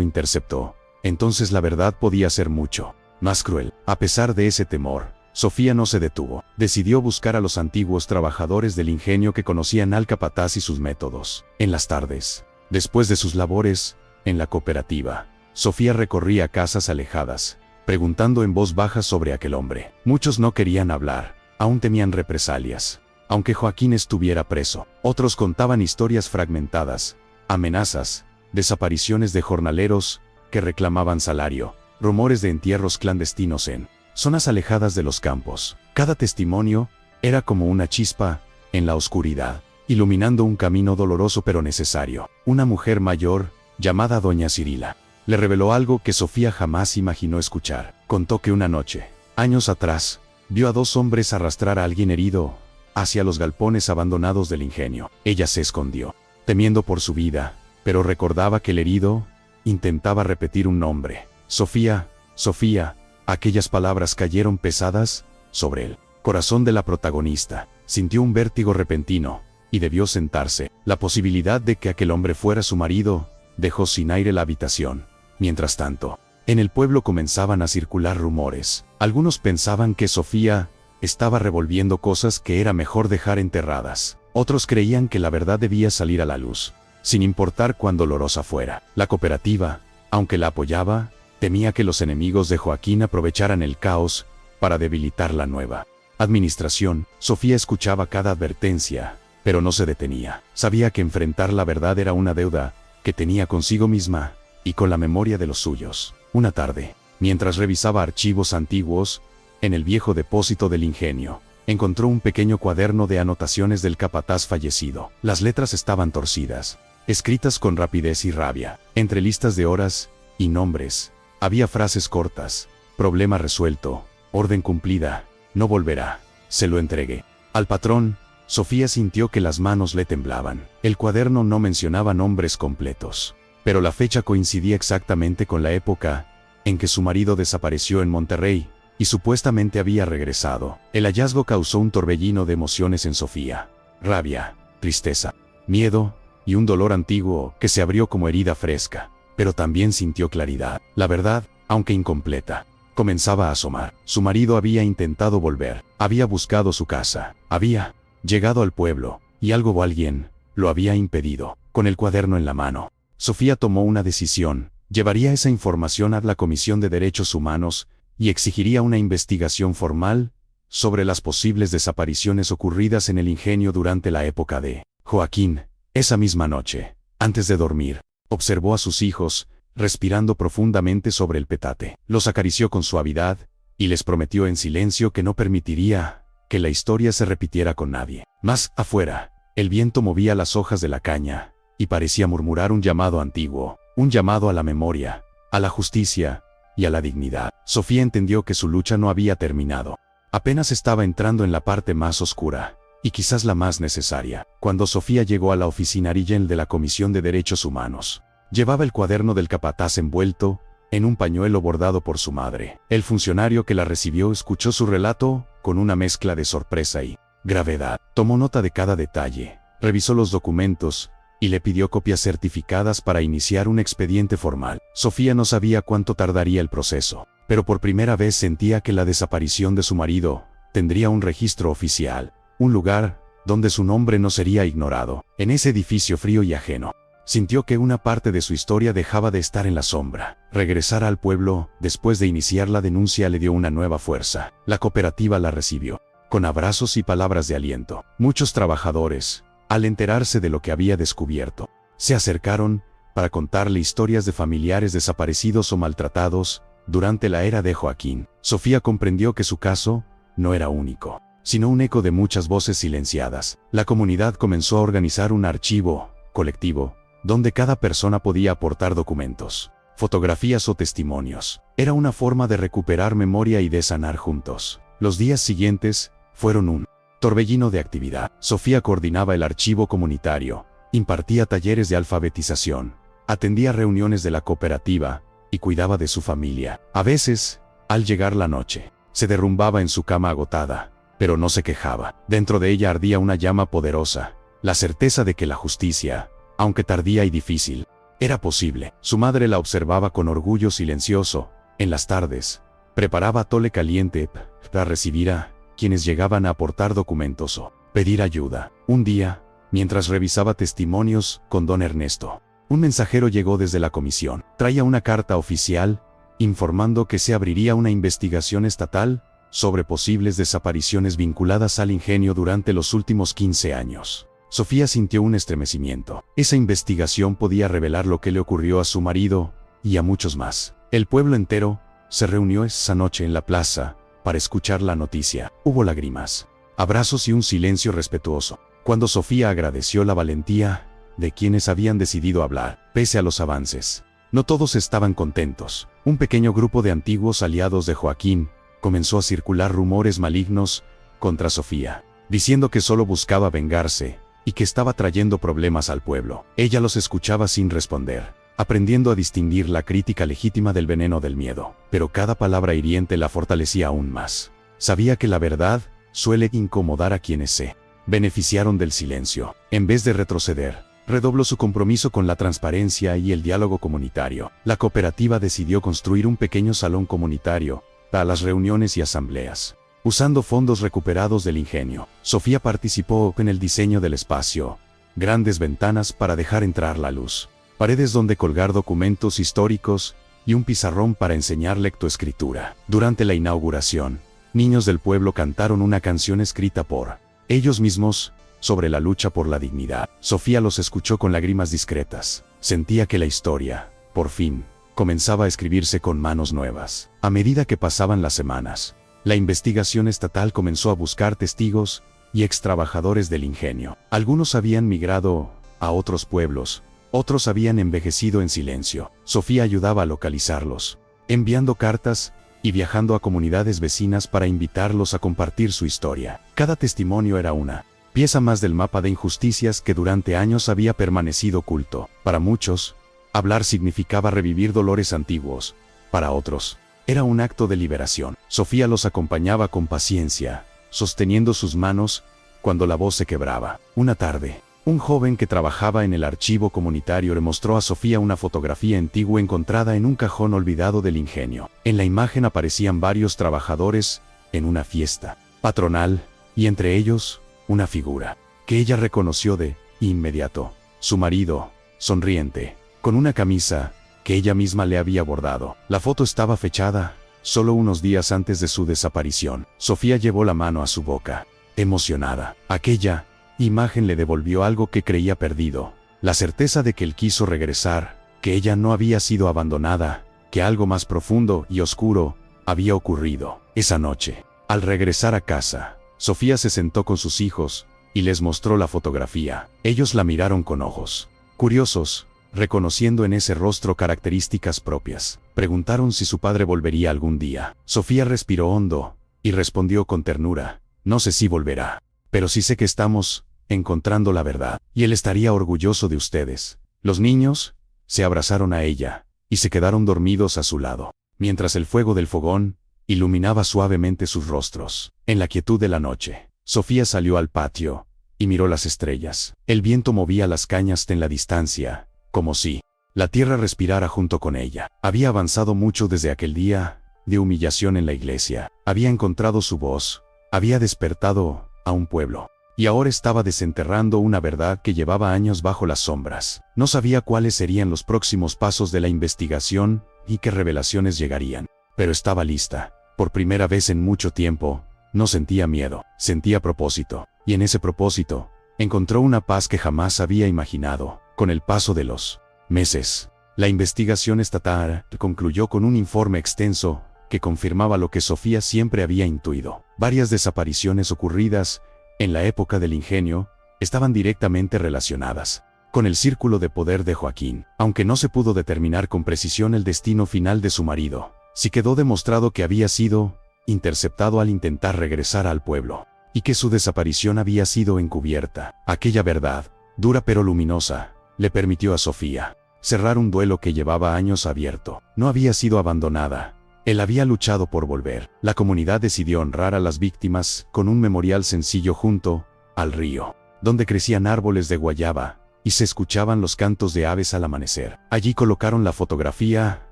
A: interceptó, entonces la verdad podía ser mucho más cruel. A pesar de ese temor, Sofía no se detuvo. Decidió buscar a los antiguos trabajadores del ingenio que conocían al capataz y sus métodos. En las tardes, después de sus labores en la cooperativa, Sofía recorría casas alejadas, preguntando en voz baja sobre aquel hombre. Muchos no querían hablar, aún temían represalias, aunque Joaquín estuviera preso. Otros contaban historias fragmentadas, amenazas, desapariciones de jornaleros que reclamaban salario, rumores de entierros clandestinos en zonas alejadas de los campos. Cada testimonio era como una chispa en la oscuridad, iluminando un camino doloroso pero necesario. Una mujer mayor, llamada doña Cirila, le reveló algo que Sofía jamás imaginó escuchar. Contó que una noche, años atrás, vio a dos hombres arrastrar a alguien herido hacia los galpones abandonados del ingenio. Ella se escondió, temiendo por su vida, pero recordaba que el herido intentaba repetir un nombre. Sofía, Sofía. Aquellas palabras cayeron pesadas sobre el corazón de la protagonista. Sintió un vértigo repentino y debió sentarse. La posibilidad de que aquel hombre fuera su marido dejó sin aire la habitación. Mientras tanto, en el pueblo comenzaban a circular rumores. Algunos pensaban que Sofía estaba revolviendo cosas que era mejor dejar enterradas. Otros creían que la verdad debía salir a la luz, sin importar cuán dolorosa fuera. La cooperativa, aunque la apoyaba, temía que los enemigos de Joaquín aprovecharan el caos para debilitar la nueva administración. Sofía escuchaba cada advertencia, pero no se detenía. Sabía que enfrentar la verdad era una deuda que tenía consigo misma y con la memoria de los suyos. Una tarde, mientras revisaba archivos antiguos en el viejo depósito del ingenio, encontró un pequeño cuaderno de anotaciones del capataz fallecido. Las letras estaban torcidas, escritas con rapidez y rabia. Entre listas de horas y nombres, había frases cortas: problema resuelto, orden cumplida, no volverá. Se lo entregué al patrón. Sofía sintió que las manos le temblaban. El cuaderno no mencionaba nombres completos, pero la fecha coincidía exactamente con la época en que su marido desapareció en Monterrey y supuestamente había regresado. El hallazgo causó un torbellino de emociones en Sofía: rabia, tristeza, miedo y un dolor antiguo que se abrió como herida fresca. Pero también sintió claridad. La verdad, aunque incompleta, comenzaba a asomar. Su marido había intentado volver, había buscado su casa, había llegado al pueblo, y algo o alguien lo había impedido. Con el cuaderno en la mano, Sofía tomó una decisión. Llevaría esa información a la Comisión de Derechos Humanos y exigiría una investigación formal sobre las posibles desapariciones ocurridas en el ingenio durante la época de Joaquín. Esa misma noche, antes de dormir, observó a sus hijos respirando profundamente sobre el petate. Los acarició con suavidad y les prometió en silencio que no permitiría que la historia se repitiera con nadie. Más afuera, el viento movía las hojas de la caña y parecía murmurar un llamado antiguo, un llamado a la memoria, a la justicia y a la dignidad. Sofía entendió que su lucha no había terminado. Apenas estaba entrando en la parte más oscura y quizás la más necesaria. Cuando Sofía llegó a la oficina Arillén de la Comisión de Derechos Humanos, llevaba el cuaderno del capataz envuelto en un pañuelo bordado por su madre. El funcionario que la recibió escuchó su relato con una mezcla de sorpresa y gravedad. Tomó nota de cada detalle, revisó los documentos y le pidió copias certificadas para iniciar un expediente formal. Sofía no sabía cuánto tardaría el proceso, pero por primera vez sentía que la desaparición de su marido tendría un registro oficial, un lugar donde su nombre no sería ignorado. En ese edificio frío y ajeno, sintió que una parte de su historia dejaba de estar en la sombra. Regresar al pueblo, después de iniciar la denuncia, le dio una nueva fuerza. La cooperativa la recibió con abrazos y palabras de aliento. Muchos trabajadores, al enterarse de lo que había descubierto, se acercaron para contarle historias de familiares desaparecidos o maltratados durante la era de Joaquín. Sofía comprendió que su caso no era único, sino un eco de muchas voces silenciadas. La comunidad comenzó a organizar un archivo colectivo, donde cada persona podía aportar documentos, fotografías o testimonios. Era una forma de recuperar memoria y de sanar juntos. Los días siguientes fueron un torbellino de actividad. Sofía coordinaba el archivo comunitario, impartía talleres de alfabetización, atendía reuniones de la cooperativa y cuidaba de su familia. A veces, al llegar la noche, se derrumbaba en su cama agotada, pero no se quejaba. Dentro de ella ardía una llama poderosa, la certeza de que la justicia, aunque tardía y difícil, era posible. Su madre la observaba con orgullo silencioso. En las tardes, preparaba atole caliente para recibir a quienes llegaban a aportar documentos o pedir ayuda. Un día, mientras revisaba testimonios con don Ernesto, un mensajero llegó desde la comisión. Traía una carta oficial informando que se abriría una investigación estatal sobre posibles desapariciones vinculadas al ingenio durante los últimos 15 años. Sofía sintió un estremecimiento. Esa investigación podía revelar lo que le ocurrió a su marido y a muchos más. El pueblo entero se reunió esa noche en la plaza para escuchar la noticia. Hubo lágrimas, abrazos y un silencio respetuoso. Cuando Sofía agradeció la valentía de quienes habían decidido hablar, pese a los avances, no todos estaban contentos. Un pequeño grupo de antiguos aliados de Joaquín comenzó a circular rumores malignos contra Sofía, diciendo que solo buscaba vengarse y que estaba trayendo problemas al pueblo. Ella los escuchaba sin responder, aprendiendo a distinguir la crítica legítima del veneno del miedo. Pero cada palabra hiriente la fortalecía aún más. Sabía que la verdad suele incomodar a quienes se beneficiaron del silencio. En vez de retroceder, redobló su compromiso con la transparencia y el diálogo comunitario. La cooperativa decidió construir un pequeño salón comunitario para las reuniones y asambleas, usando fondos recuperados del ingenio. Sofía participó en el diseño del espacio, grandes ventanas para dejar entrar la luz, paredes donde colgar documentos históricos y un pizarrón para enseñar lectoescritura. Durante la inauguración, niños del pueblo cantaron una canción escrita por ellos mismos sobre la lucha por la dignidad. Sofía los escuchó con lágrimas discretas. Sentía que la historia, por fin, comenzaba a escribirse con manos nuevas. A medida que pasaban las semanas, la investigación estatal comenzó a buscar testigos y extrabajadores del ingenio. Algunos habían migrado a otros pueblos, otros habían envejecido en silencio. Sofía ayudaba a localizarlos, enviando cartas y viajando a comunidades vecinas para invitarlos a compartir su historia. Cada testimonio era una pieza más del mapa de injusticias que durante años había permanecido oculto. Para muchos, hablar significaba revivir dolores antiguos. Para otros, era un acto de liberación. Sofía los acompañaba con paciencia, sosteniendo sus manos cuando la voz se quebraba. Una tarde, un joven que trabajaba en el archivo comunitario le mostró a Sofía una fotografía antigua encontrada en un cajón olvidado del ingenio. En la imagen aparecían varios trabajadores en una fiesta patronal, y entre ellos, una figura que ella reconoció de inmediato: su marido, sonriente, con una camisa que ella misma le había bordado. La foto estaba fechada solo unos días antes de su desaparición. Sofía llevó la mano a su boca, emocionada. Aquella imagen le devolvió algo que creía perdido: la certeza de que él quiso regresar, que ella no había sido abandonada, que algo más profundo y oscuro había ocurrido. Esa noche, al regresar a casa, Sofía se sentó con sus hijos y les mostró la fotografía. Ellos la miraron con ojos curiosos, reconociendo en ese rostro características propias. Preguntaron si su padre volvería algún día. Sofía respiró hondo y respondió con ternura: no sé si volverá, pero sí sé que estamos encontrando la verdad, y él estaría orgulloso de ustedes. Los niños se abrazaron a ella y se quedaron dormidos a su lado, mientras el fuego del fogón iluminaba suavemente sus rostros. En la quietud de la noche, Sofía salió al patio y miró las estrellas. El viento movía las cañas en la distancia, como si la tierra respirara junto con ella. Había avanzado mucho desde aquel día de humillación en la iglesia. Había encontrado su voz, había despertado a un pueblo, y ahora estaba desenterrando una verdad que llevaba años bajo las sombras. No sabía cuáles serían los próximos pasos de la investigación y qué revelaciones llegarían, pero estaba lista. Por primera vez en mucho tiempo, no sentía miedo, sentía propósito, y en ese propósito, encontró una paz que jamás había imaginado. Con el paso de los meses, la investigación estatal concluyó con un informe extenso que confirmaba lo que Sofía siempre había intuido. Varias desapariciones ocurridas en la época del ingenio estaban directamente relacionadas con el círculo de poder de Joaquín. Aunque no se pudo determinar con precisión el destino final de su marido, sí quedó demostrado que había sido interceptado al intentar regresar al pueblo, y que su desaparición había sido encubierta. Aquella verdad, dura pero luminosa, le permitió a Sofía cerrar un duelo que llevaba años abierto. No había sido abandonada, él había luchado por volver. La comunidad decidió honrar a las víctimas con un memorial sencillo junto al río, donde crecían árboles de guayaba y se escuchaban los cantos de aves al amanecer. Allí colocaron la fotografía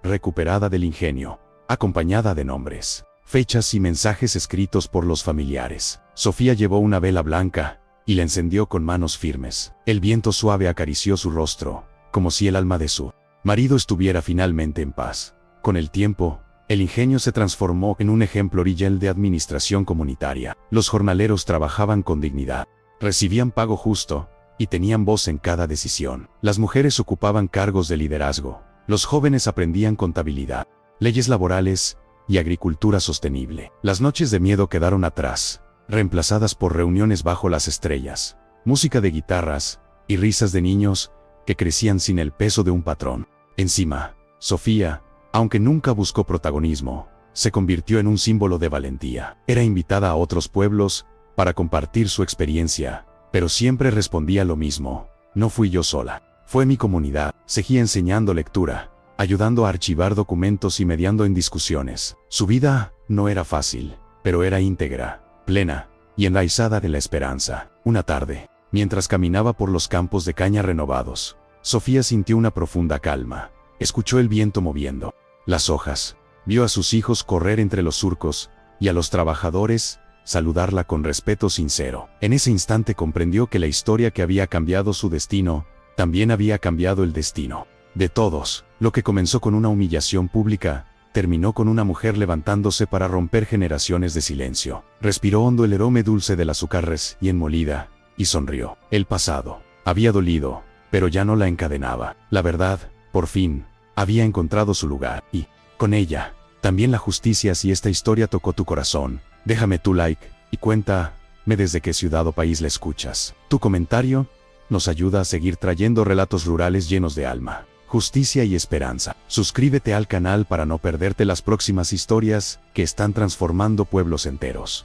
A: recuperada del ingenio, acompañada de nombres, fechas y mensajes escritos por los familiares. Sofía llevó una vela blanca y la encendió con manos firmes. El viento suave acarició su rostro, como si el alma de su marido estuviera finalmente en paz. Con el tiempo, el ingenio se transformó en un ejemplo original de administración comunitaria. Los jornaleros trabajaban con dignidad, recibían pago justo y tenían voz en cada decisión. Las mujeres ocupaban cargos de liderazgo. Los jóvenes aprendían contabilidad, leyes laborales y agricultura sostenible. Las noches de miedo quedaron atrás, reemplazadas por reuniones bajo las estrellas, música de guitarras y risas de niños que crecían sin el peso de un patrón. Encima, Sofía, aunque nunca buscó protagonismo, se convirtió en un símbolo de valentía. Era invitada a otros pueblos para compartir su experiencia, pero siempre respondía lo mismo: no fui yo sola, fue mi comunidad. Seguía enseñando lectura, ayudando a archivar documentos y mediando en discusiones. Su vida no era fácil, pero era íntegra, plena y enraizada de la esperanza. Una tarde, mientras caminaba por los campos de caña renovados, Sofía sintió una profunda calma. Escuchó el viento moviendo las hojas, vio a sus hijos correr entre los surcos y a los trabajadores saludarla con respeto sincero. En ese instante comprendió que la historia que había cambiado su destino también había cambiado el destino de todos. Lo que comenzó con una humillación pública terminó con una mujer levantándose para romper generaciones de silencio. Respiró hondo el aroma dulce del azúcar recién molida y sonrió. El pasado había dolido, pero ya no la encadenaba. La verdad, por fin, había encontrado su lugar, y, con ella, también la justicia. Si esta historia tocó tu corazón, déjame tu like y cuéntame desde qué ciudad o país la escuchas. Tu comentario nos ayuda a seguir trayendo relatos rurales llenos de alma, justicia y esperanza. Suscríbete al canal para no perderte las próximas historias que están transformando pueblos enteros.